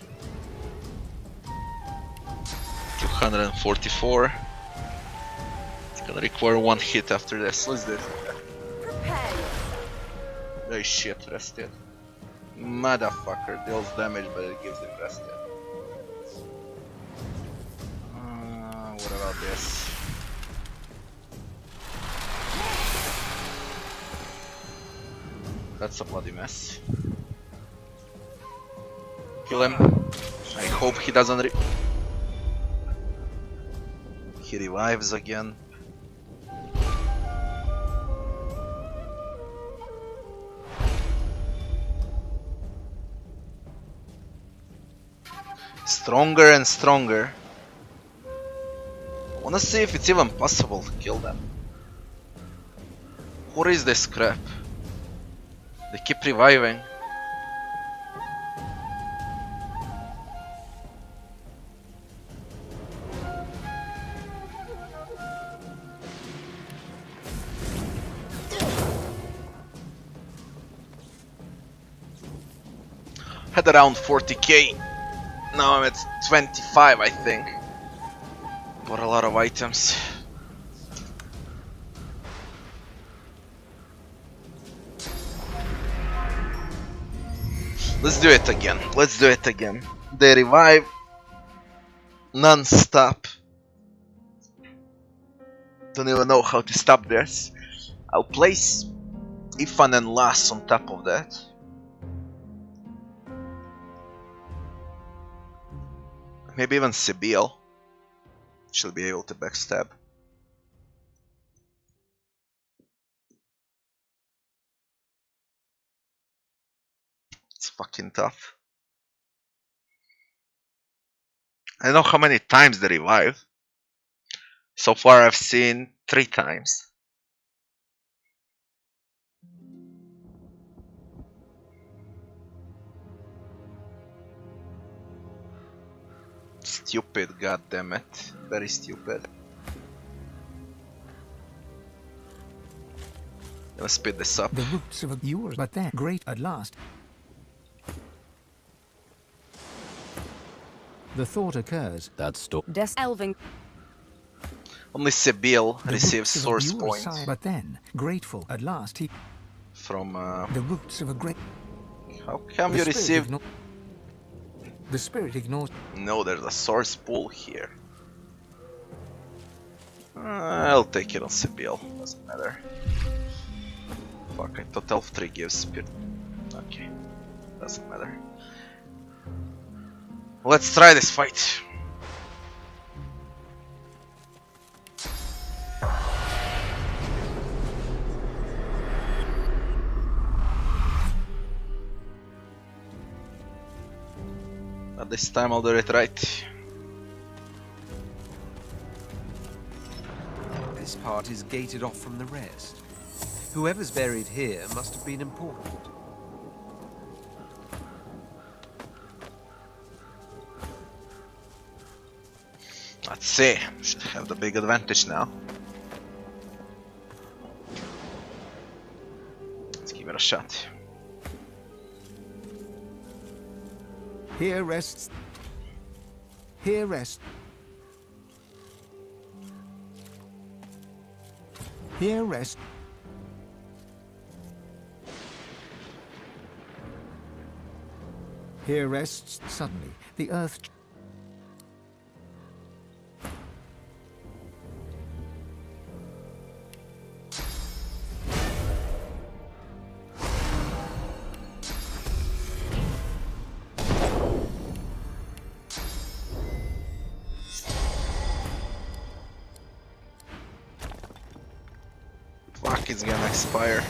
244. It's gonna require one hit after this. Let's do it. Oh shit, rested. Motherfucker deals damage, but it gives him rested. What about this? That's a bloody mess. Kill him. I hope he doesn't he revives again. Stronger and stronger. I wanna see if it's even possible to kill them. What is this crap? They keep reviving. Had around 40k. Now I'm at 25, I think. Bought a lot of items. Let's do it again. Let's do it again. They revive non-stop. Don't even know how to stop this. I'll place Ifan and Lass on top of that. Maybe even Sibyl. She'll be able to backstab. It's fucking tough. I don't know how many times they revive. So far I've seen 3 times. Stupid, goddammit. Very stupid. Gonna speed this up. The roots of yours, but then great at last. The thought occurs. That's Des Elving. Only Sibyl The receives roots of source yours, points sire, but then grateful at last he from. the roots of a great. How come The you spirit received? The spirit ignores. No, there's a source pool here. I'll take it on Sibyl. Doesn't matter. Fuck, I thought Elf 3 gives spirit. Okay, doesn't matter. Let's try this fight. But this time I'll do it right. This part is gated off from the rest. Whoever's buried here must have been important. Let's see. Should have the big advantage now. Let's give it a shot. Here rests. Here rests. Here rests. Here rests suddenly the earth. Fuck, it's gonna expire.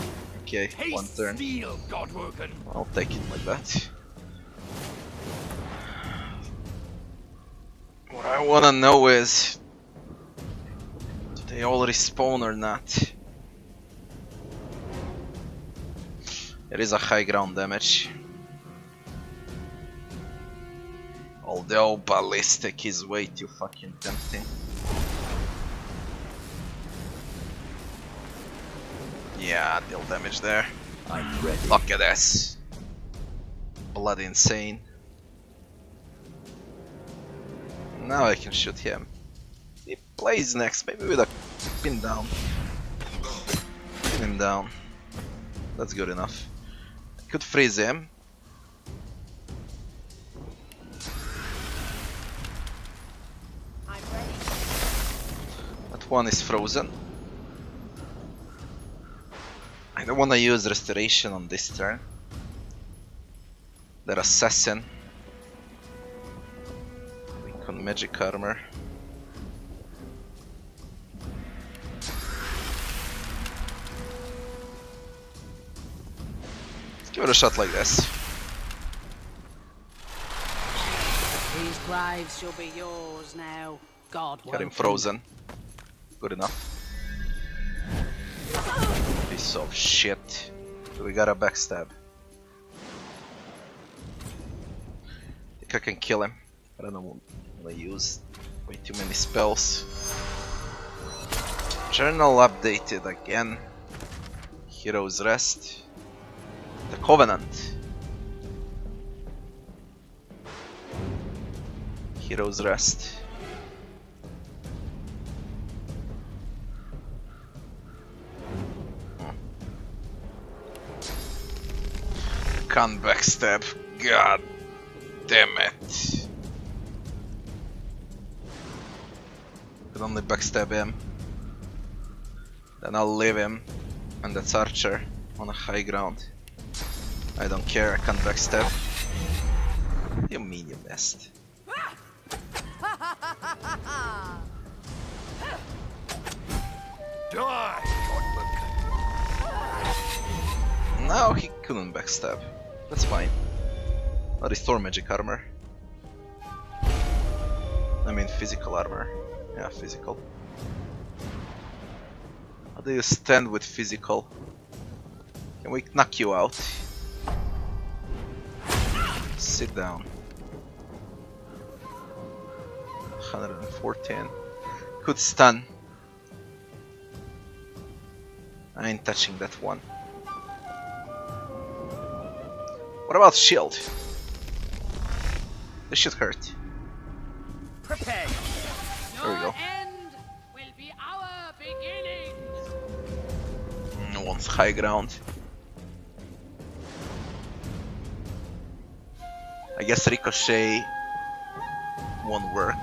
Okay, one turn. Godwoken. I'll take it like that. What I wanna know is, do they all respawn or not? It is a high ground damage. Although ballistic is way too fucking tempting. Yeah, deal damage there. I'm ready. Look at this. Bloody insane. Now I can shoot him. He plays next, maybe with a pin down. Pin him down. That's good enough. I could freeze him. I'm ready. That one is frozen. I don't want to use restoration on this turn. That assassin. Weak on magic armor. Let's give it a shot like this. These graves shall be yours now. God Got him welcome. frozen. Good enough. Piece of shit. We got a backstab. I think I can kill him. I don't know. I use way too many spells. Journal updated again. Heroes Rest. The Covenant. Heroes Rest. Can't backstab. God damn it. Can only backstab him. Then I'll leave him. And that's Archer on a high ground. I don't care, I can't backstab. What do you mean you missed? Die, No, he couldn't backstab. That's fine. I'll restore magic armor. I mean physical armor. Yeah, physical. How do you stand with physical? Can we knock you out? Sit down. 114. Could stun. I ain't touching that one. What about shield? This should hurt. Prepare. There we go. End will be our beginning. No one's high ground. I guess ricochet won't work.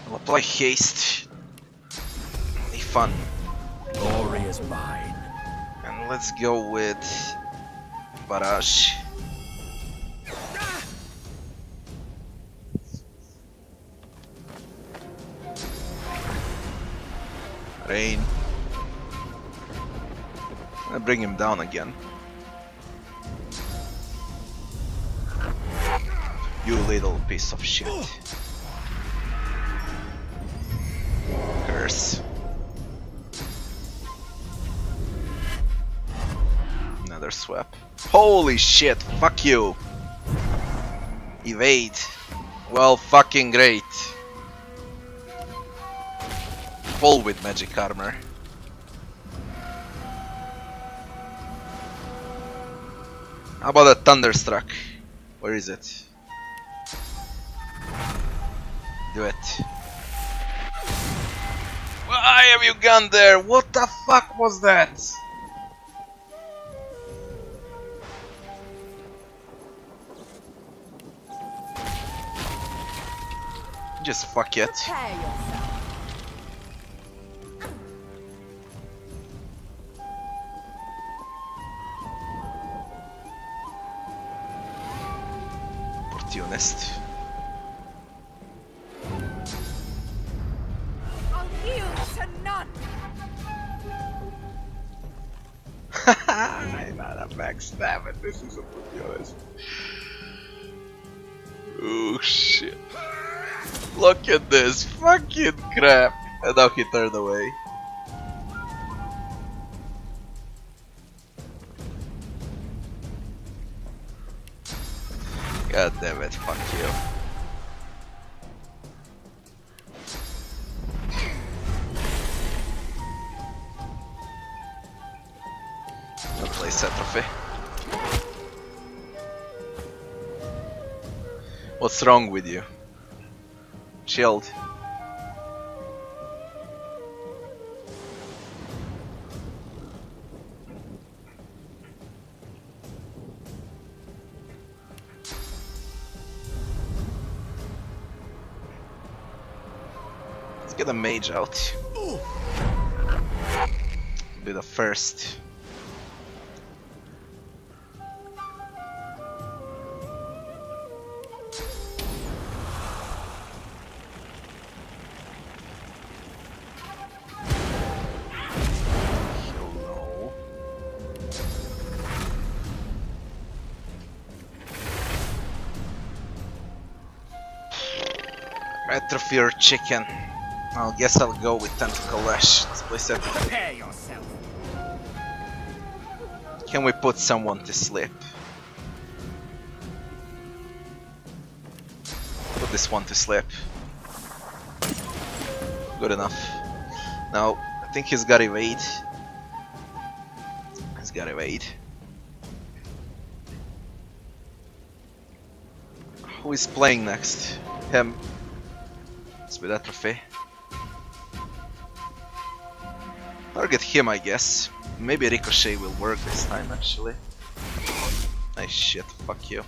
I'll apply haste. Be fun. Glory is mine. And let's go with barrage. Rain. I'll bring him down again. You little piece of shit. Curse. Another swap. Holy shit, fuck you! Evade. Well, fucking great. Full with magic armor. How about a thunderstruck? Where is it? Do it. Why have you gone there? What the fuck was that? Just fuck it. Opportunist. I'll yield to none. I'm not a backstab it. This is opportunist. Oh shit. Look at this fucking crap. And now he turned away. God damn it, fuck you. I'll play Satrophy. What's wrong with you? Shield. Let's get a mage out. Be the first. Atrophy or chicken. I guess I'll go with Tentacle Lash. Let's play Septic. Prepare yourself. Can we put someone to sleep? Put this one to sleep. Good enough. Now, I think he's got evade. He's got evade. Who is playing next? Him. Let's with Atrophy. Target him, I guess. Maybe Ricochet will work this time, actually. Nice shit, fuck you.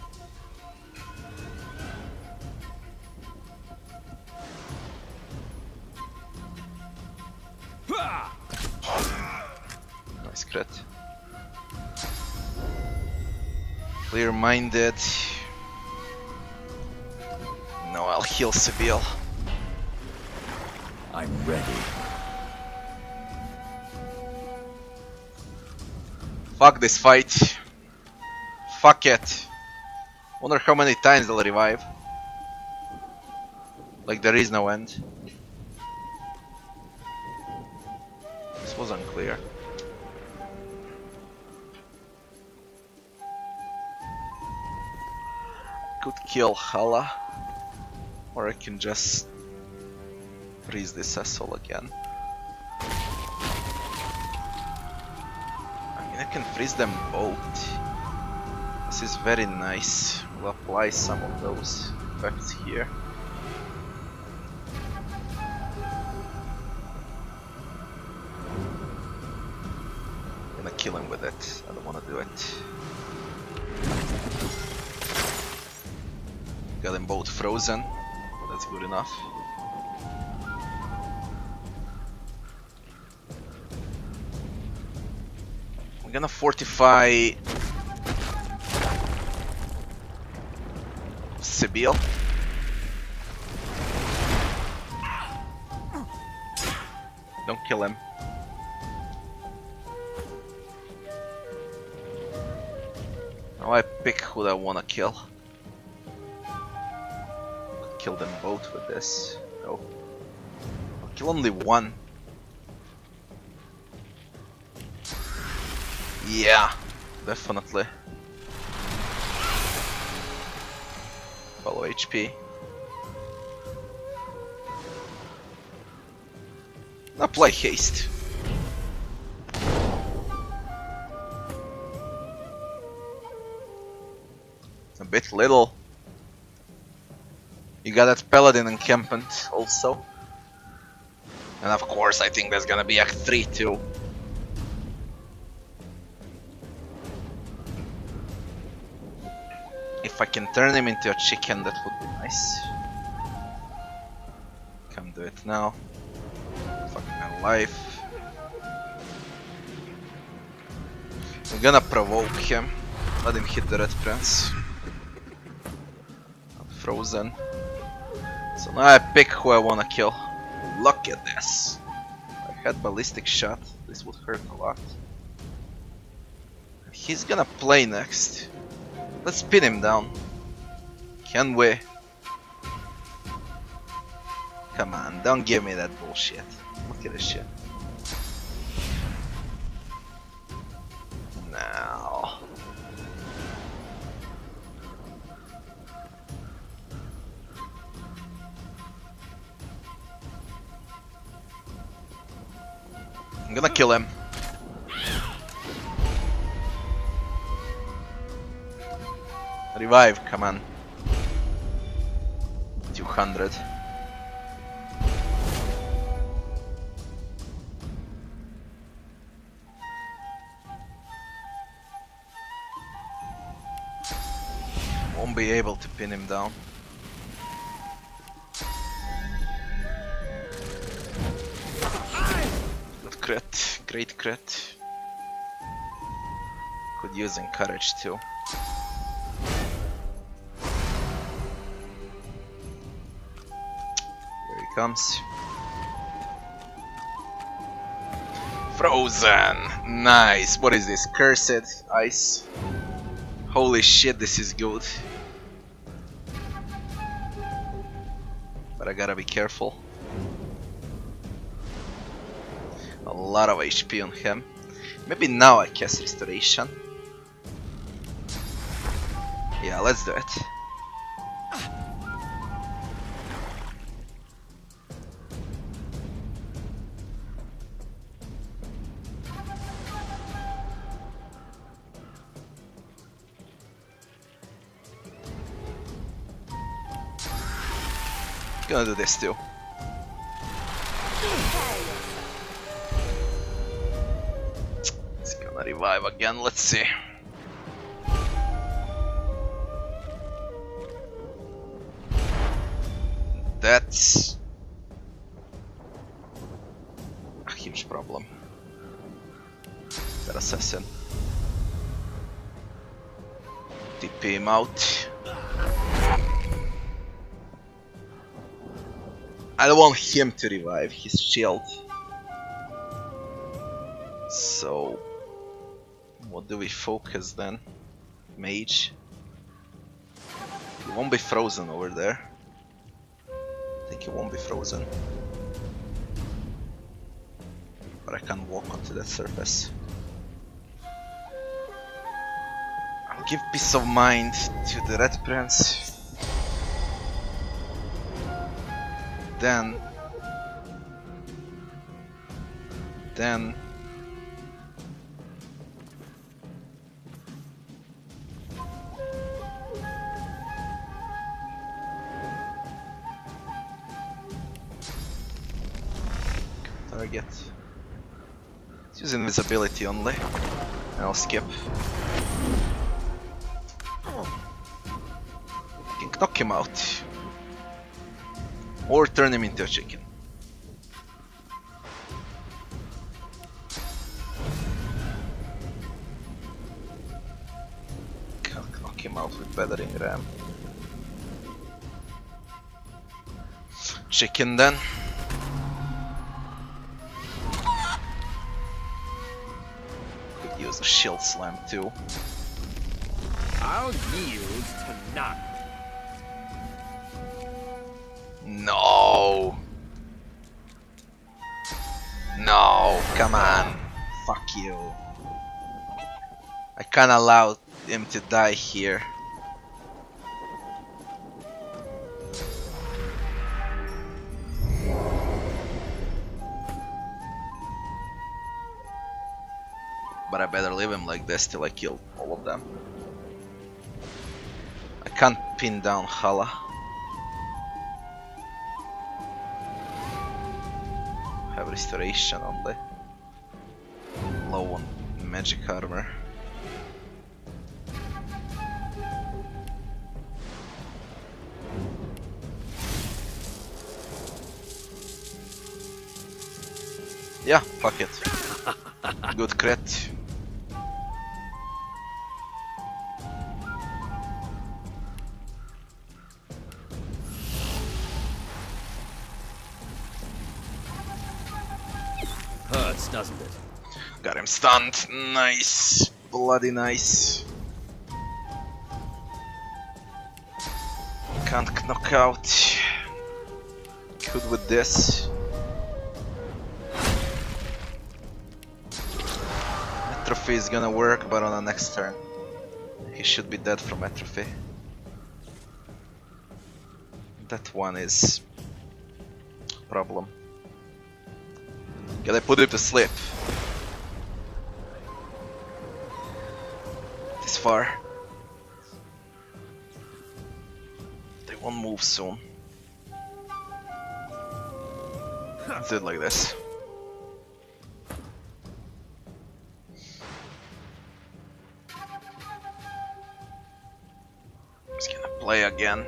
Nice crit. Clear-minded. No, I'll heal Sibyl. I'm ready. Fuck this fight. Fuck it. Wonder how many times they'll revive. Like there is no end. This was unclear. Could kill Hala, or I can just freeze this asshole again. I mean, I can freeze them both. This is very nice. We'll apply some of those effects here. I'm gonna kill him with it. I don't wanna do it. Got them both frozen. That's good enough. I'm gonna fortify Sibyl. Don't kill him. Now I pick who I wanna kill. Kill them both with this. No. I'll kill only one. Yeah, definitely. Follow HP. Apply haste. It's a bit little. You got that paladin encampment also. And of course I think there's gonna be Act 3 too. If I can turn him into a chicken, that would be nice. Can't do it now. Fuck my life. I'm gonna provoke him. Let him hit the Red Prince. I'm frozen. So now I pick who I wanna kill. Look at this. If I had ballistic shot, this would hurt a lot. He's gonna play next. Let's pin him down. Can we? Come on, don't give me that bullshit. Look at this shit. Now. I'm gonna kill him. Revive, come on. 200. Won't be able to pin him down. Good crit, great crit. Could use encourage too. Comes. Frozen! Nice! What is this? Cursed ice. Holy shit, this is good. But I gotta be careful. A lot of HP on him. Maybe now I cast Restoration. Yeah, let's do it. Gonna do this too. It's gonna revive again, let's see. That's a huge problem. That assassin. TP him out. I don't want him to revive his shield. So, what do we focus then? Mage. He won't be frozen over there. I think he won't be frozen. But I can't walk onto that surface. I'll give peace of mind to the Red Prince. Then target. Let's use invisibility only. And I'll skip. I can knock him out. Or turn him into a chicken. Can't knock him out with Battering Ram. Chicken then. Could use a shield slam too. I'll yield to none. No. No, come on. Fuck you. I can't allow him to die here. But I better leave him like this till I kill all of them. I can't pin down Hala. Have restoration only. Low on magic armor. Yeah, fuck it. Good crit. Hurts, doesn't it? Got him stunned. Nice. Bloody nice. Can't knock out. Could with this. Atrophy is gonna work, but on the next turn. He should be dead from atrophy. That one is a problem. Gotta put him to sleep. This far. They won't move soon. Let's do it like this. He's gonna play again.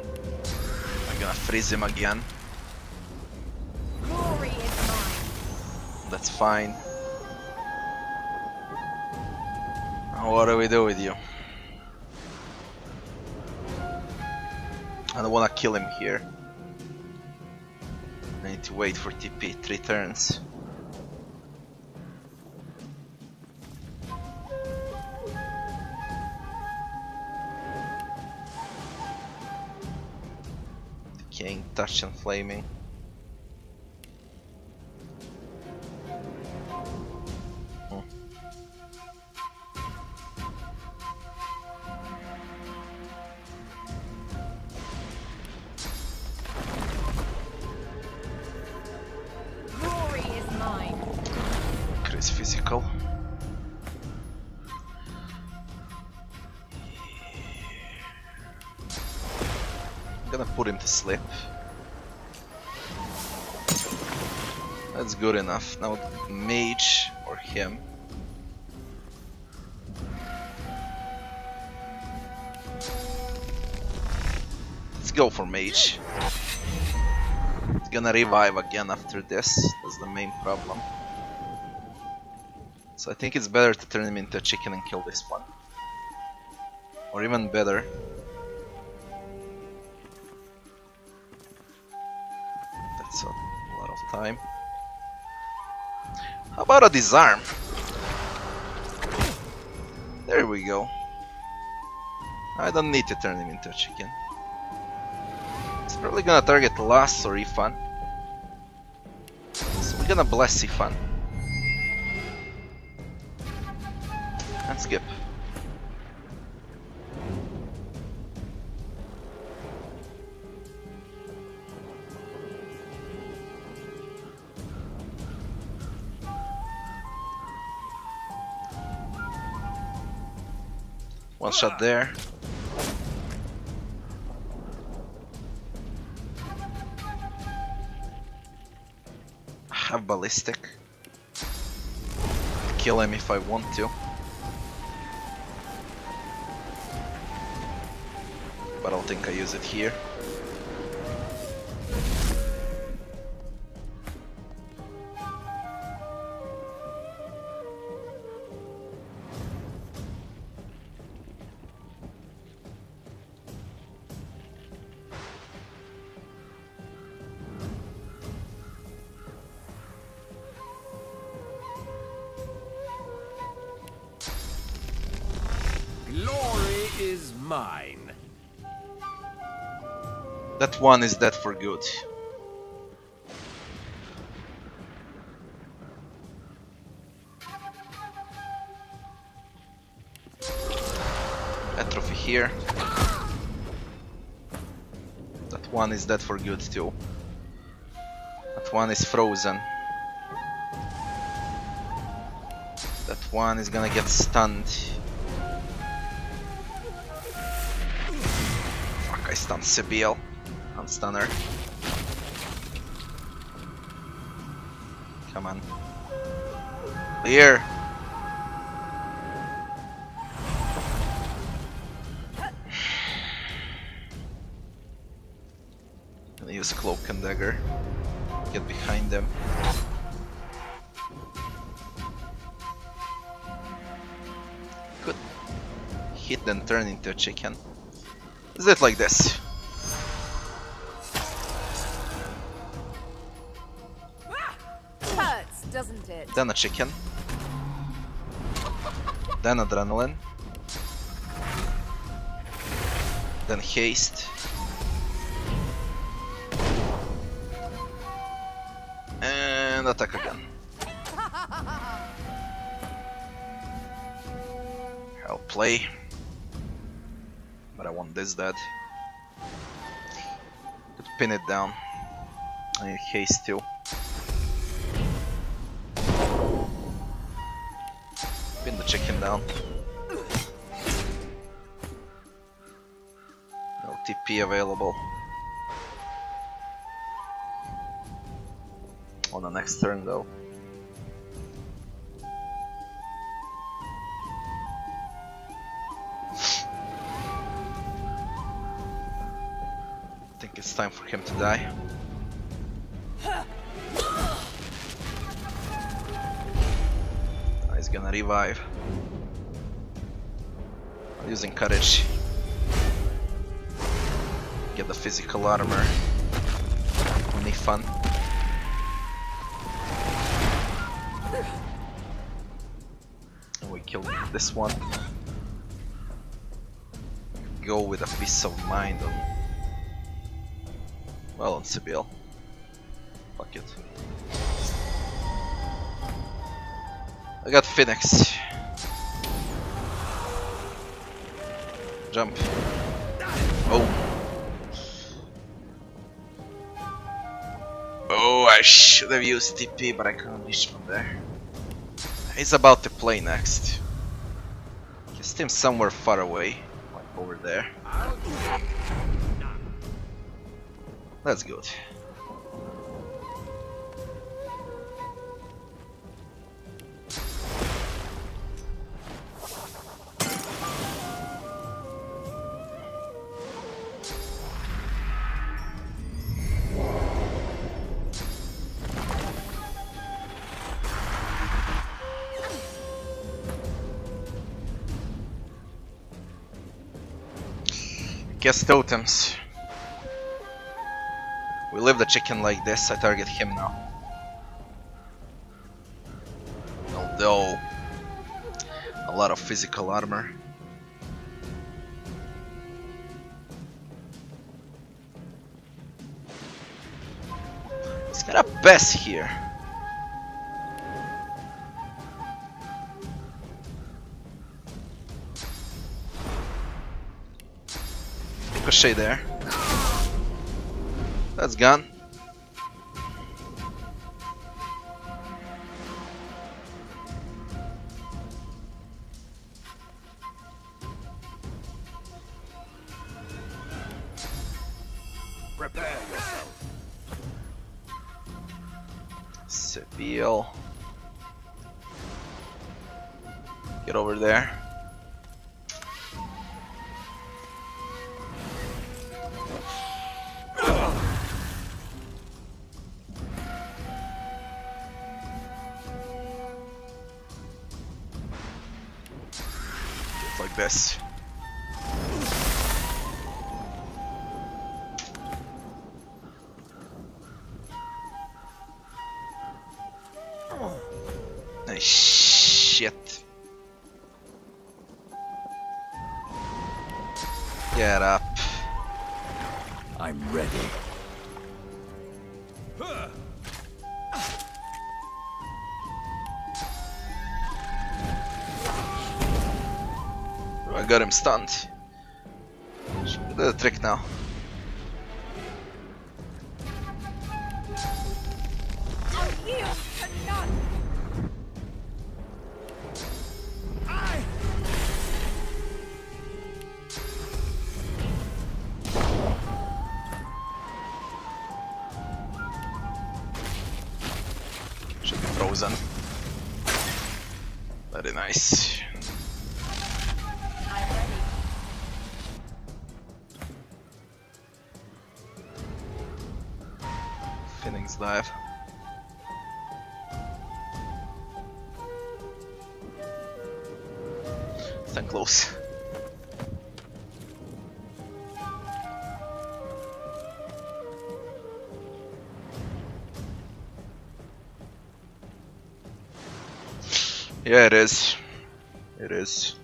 I'm gonna freeze him again. Glory is mine. That's fine. Now what do we do with you? I don't wanna kill him here. I need to wait for TP 3 turns. Decaying, touch and flaming. Physical. I'm gonna put him to sleep. That's good enough. Now mage or him. Let's go for mage. It's gonna revive again after this. That's the main problem. So I think it's better to turn him into a chicken and kill this one. Or even better. That's a lot of time. How about a disarm? There we go. I don't need to turn him into a chicken. He's probably gonna target Lass or Ifan. So we're gonna bless Ifan. And skip. One shot there. I have ballistic. Kill him if I want to. But I don't think I use it here. Glory is mine. That one is dead for good. Atrophy here. That one is dead for good too. That one is frozen. That one is gonna get stunned. Fuck, I stunned Sibyl. Unstun her. Come on. Clear. Gonna use cloak and dagger. Get behind them. Good. Hit then turn into a chicken. Is it like this? Hurts, doesn't it? Then a chicken. Then adrenaline. Then haste. And attack again. I'll play. But I want this dead. Could pin it down. I need haste too. Pin the chicken down. No TP available. On the next turn though. I think it's time for him to die. He's gonna revive. I'm using courage. Get the physical armor. Only fun. And we kill this one. Go with a peace of mind on. Well, on Sibyl. Fuck it. I got Phoenix. Jump. Oh. Oh, I should have used TP, but I couldn't reach from there. He's about to play next. Cast him somewhere far away, like over there. That's good. Guess totems. We leave the chicken like this, I target him now. Although, a lot of physical armor. He's got a Bess here. Ricochet there. That's gone. Prepare yourself. Seville. Get over there. Just like this. Nice shit. Get up. I'm ready. I got him stunned. Should do the trick now. Should be frozen. Very nice. Finning's dive. Stand close. Yeah, it is. It is.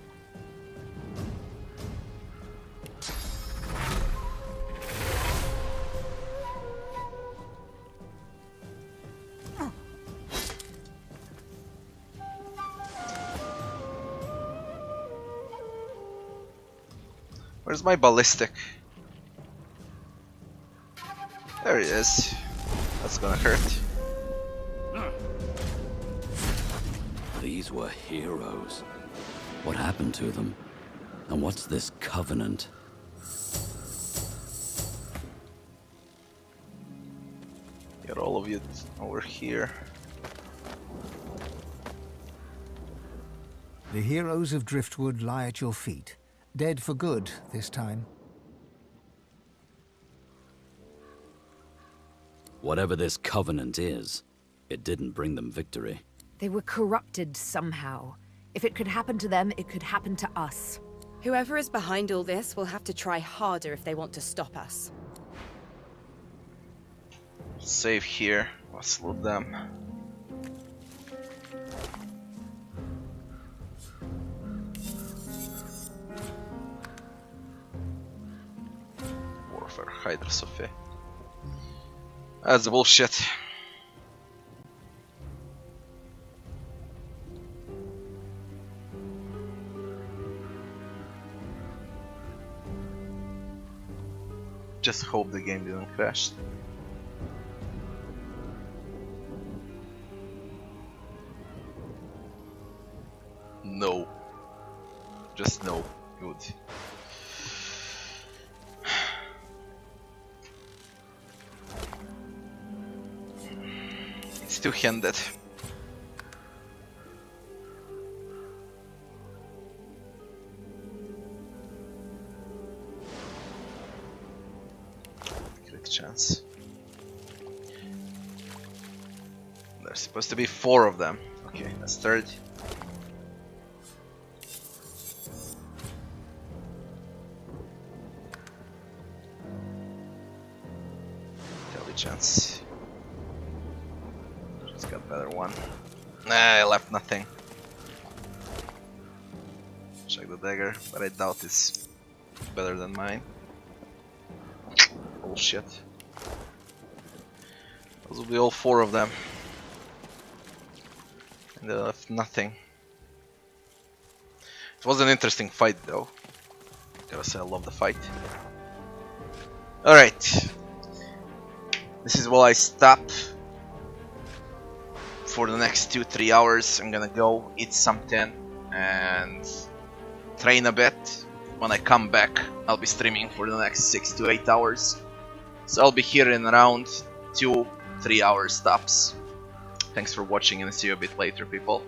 Where's my ballistic? There he is. That's gonna hurt. These were heroes. What happened to them? And what's this covenant? Get all of you over here. The heroes of Driftwood lie at your feet, dead for good this time. Whatever this covenant is, it didn't bring them victory. They were corrupted somehow. If it could happen to them, it could happen to us. Whoever is behind all this will have to try harder if they want to stop us. Save here. Let's loot them. Warfare Hydra Sophie. That's bullshit. Just hope the game didn't crash. No. Just no. Good. It's two-handed. Chance. There's supposed to be 4 of them. Okay, that's third. Probably chance. Just got better one. Nah, I left nothing. Check the dagger, but I doubt it's better than mine. Bullshit. Those will be all 4 of them. And they left nothing. It was an interesting fight though. Gotta say I love the fight. Alright. This is where I stop for the next 2-3 hours. I'm gonna go eat something and train a bit. When I come back, I'll be streaming for the next 6 to 8 hours. So I'll be here in around 2-3 hours tops. Thanks for watching and see you a bit later, people.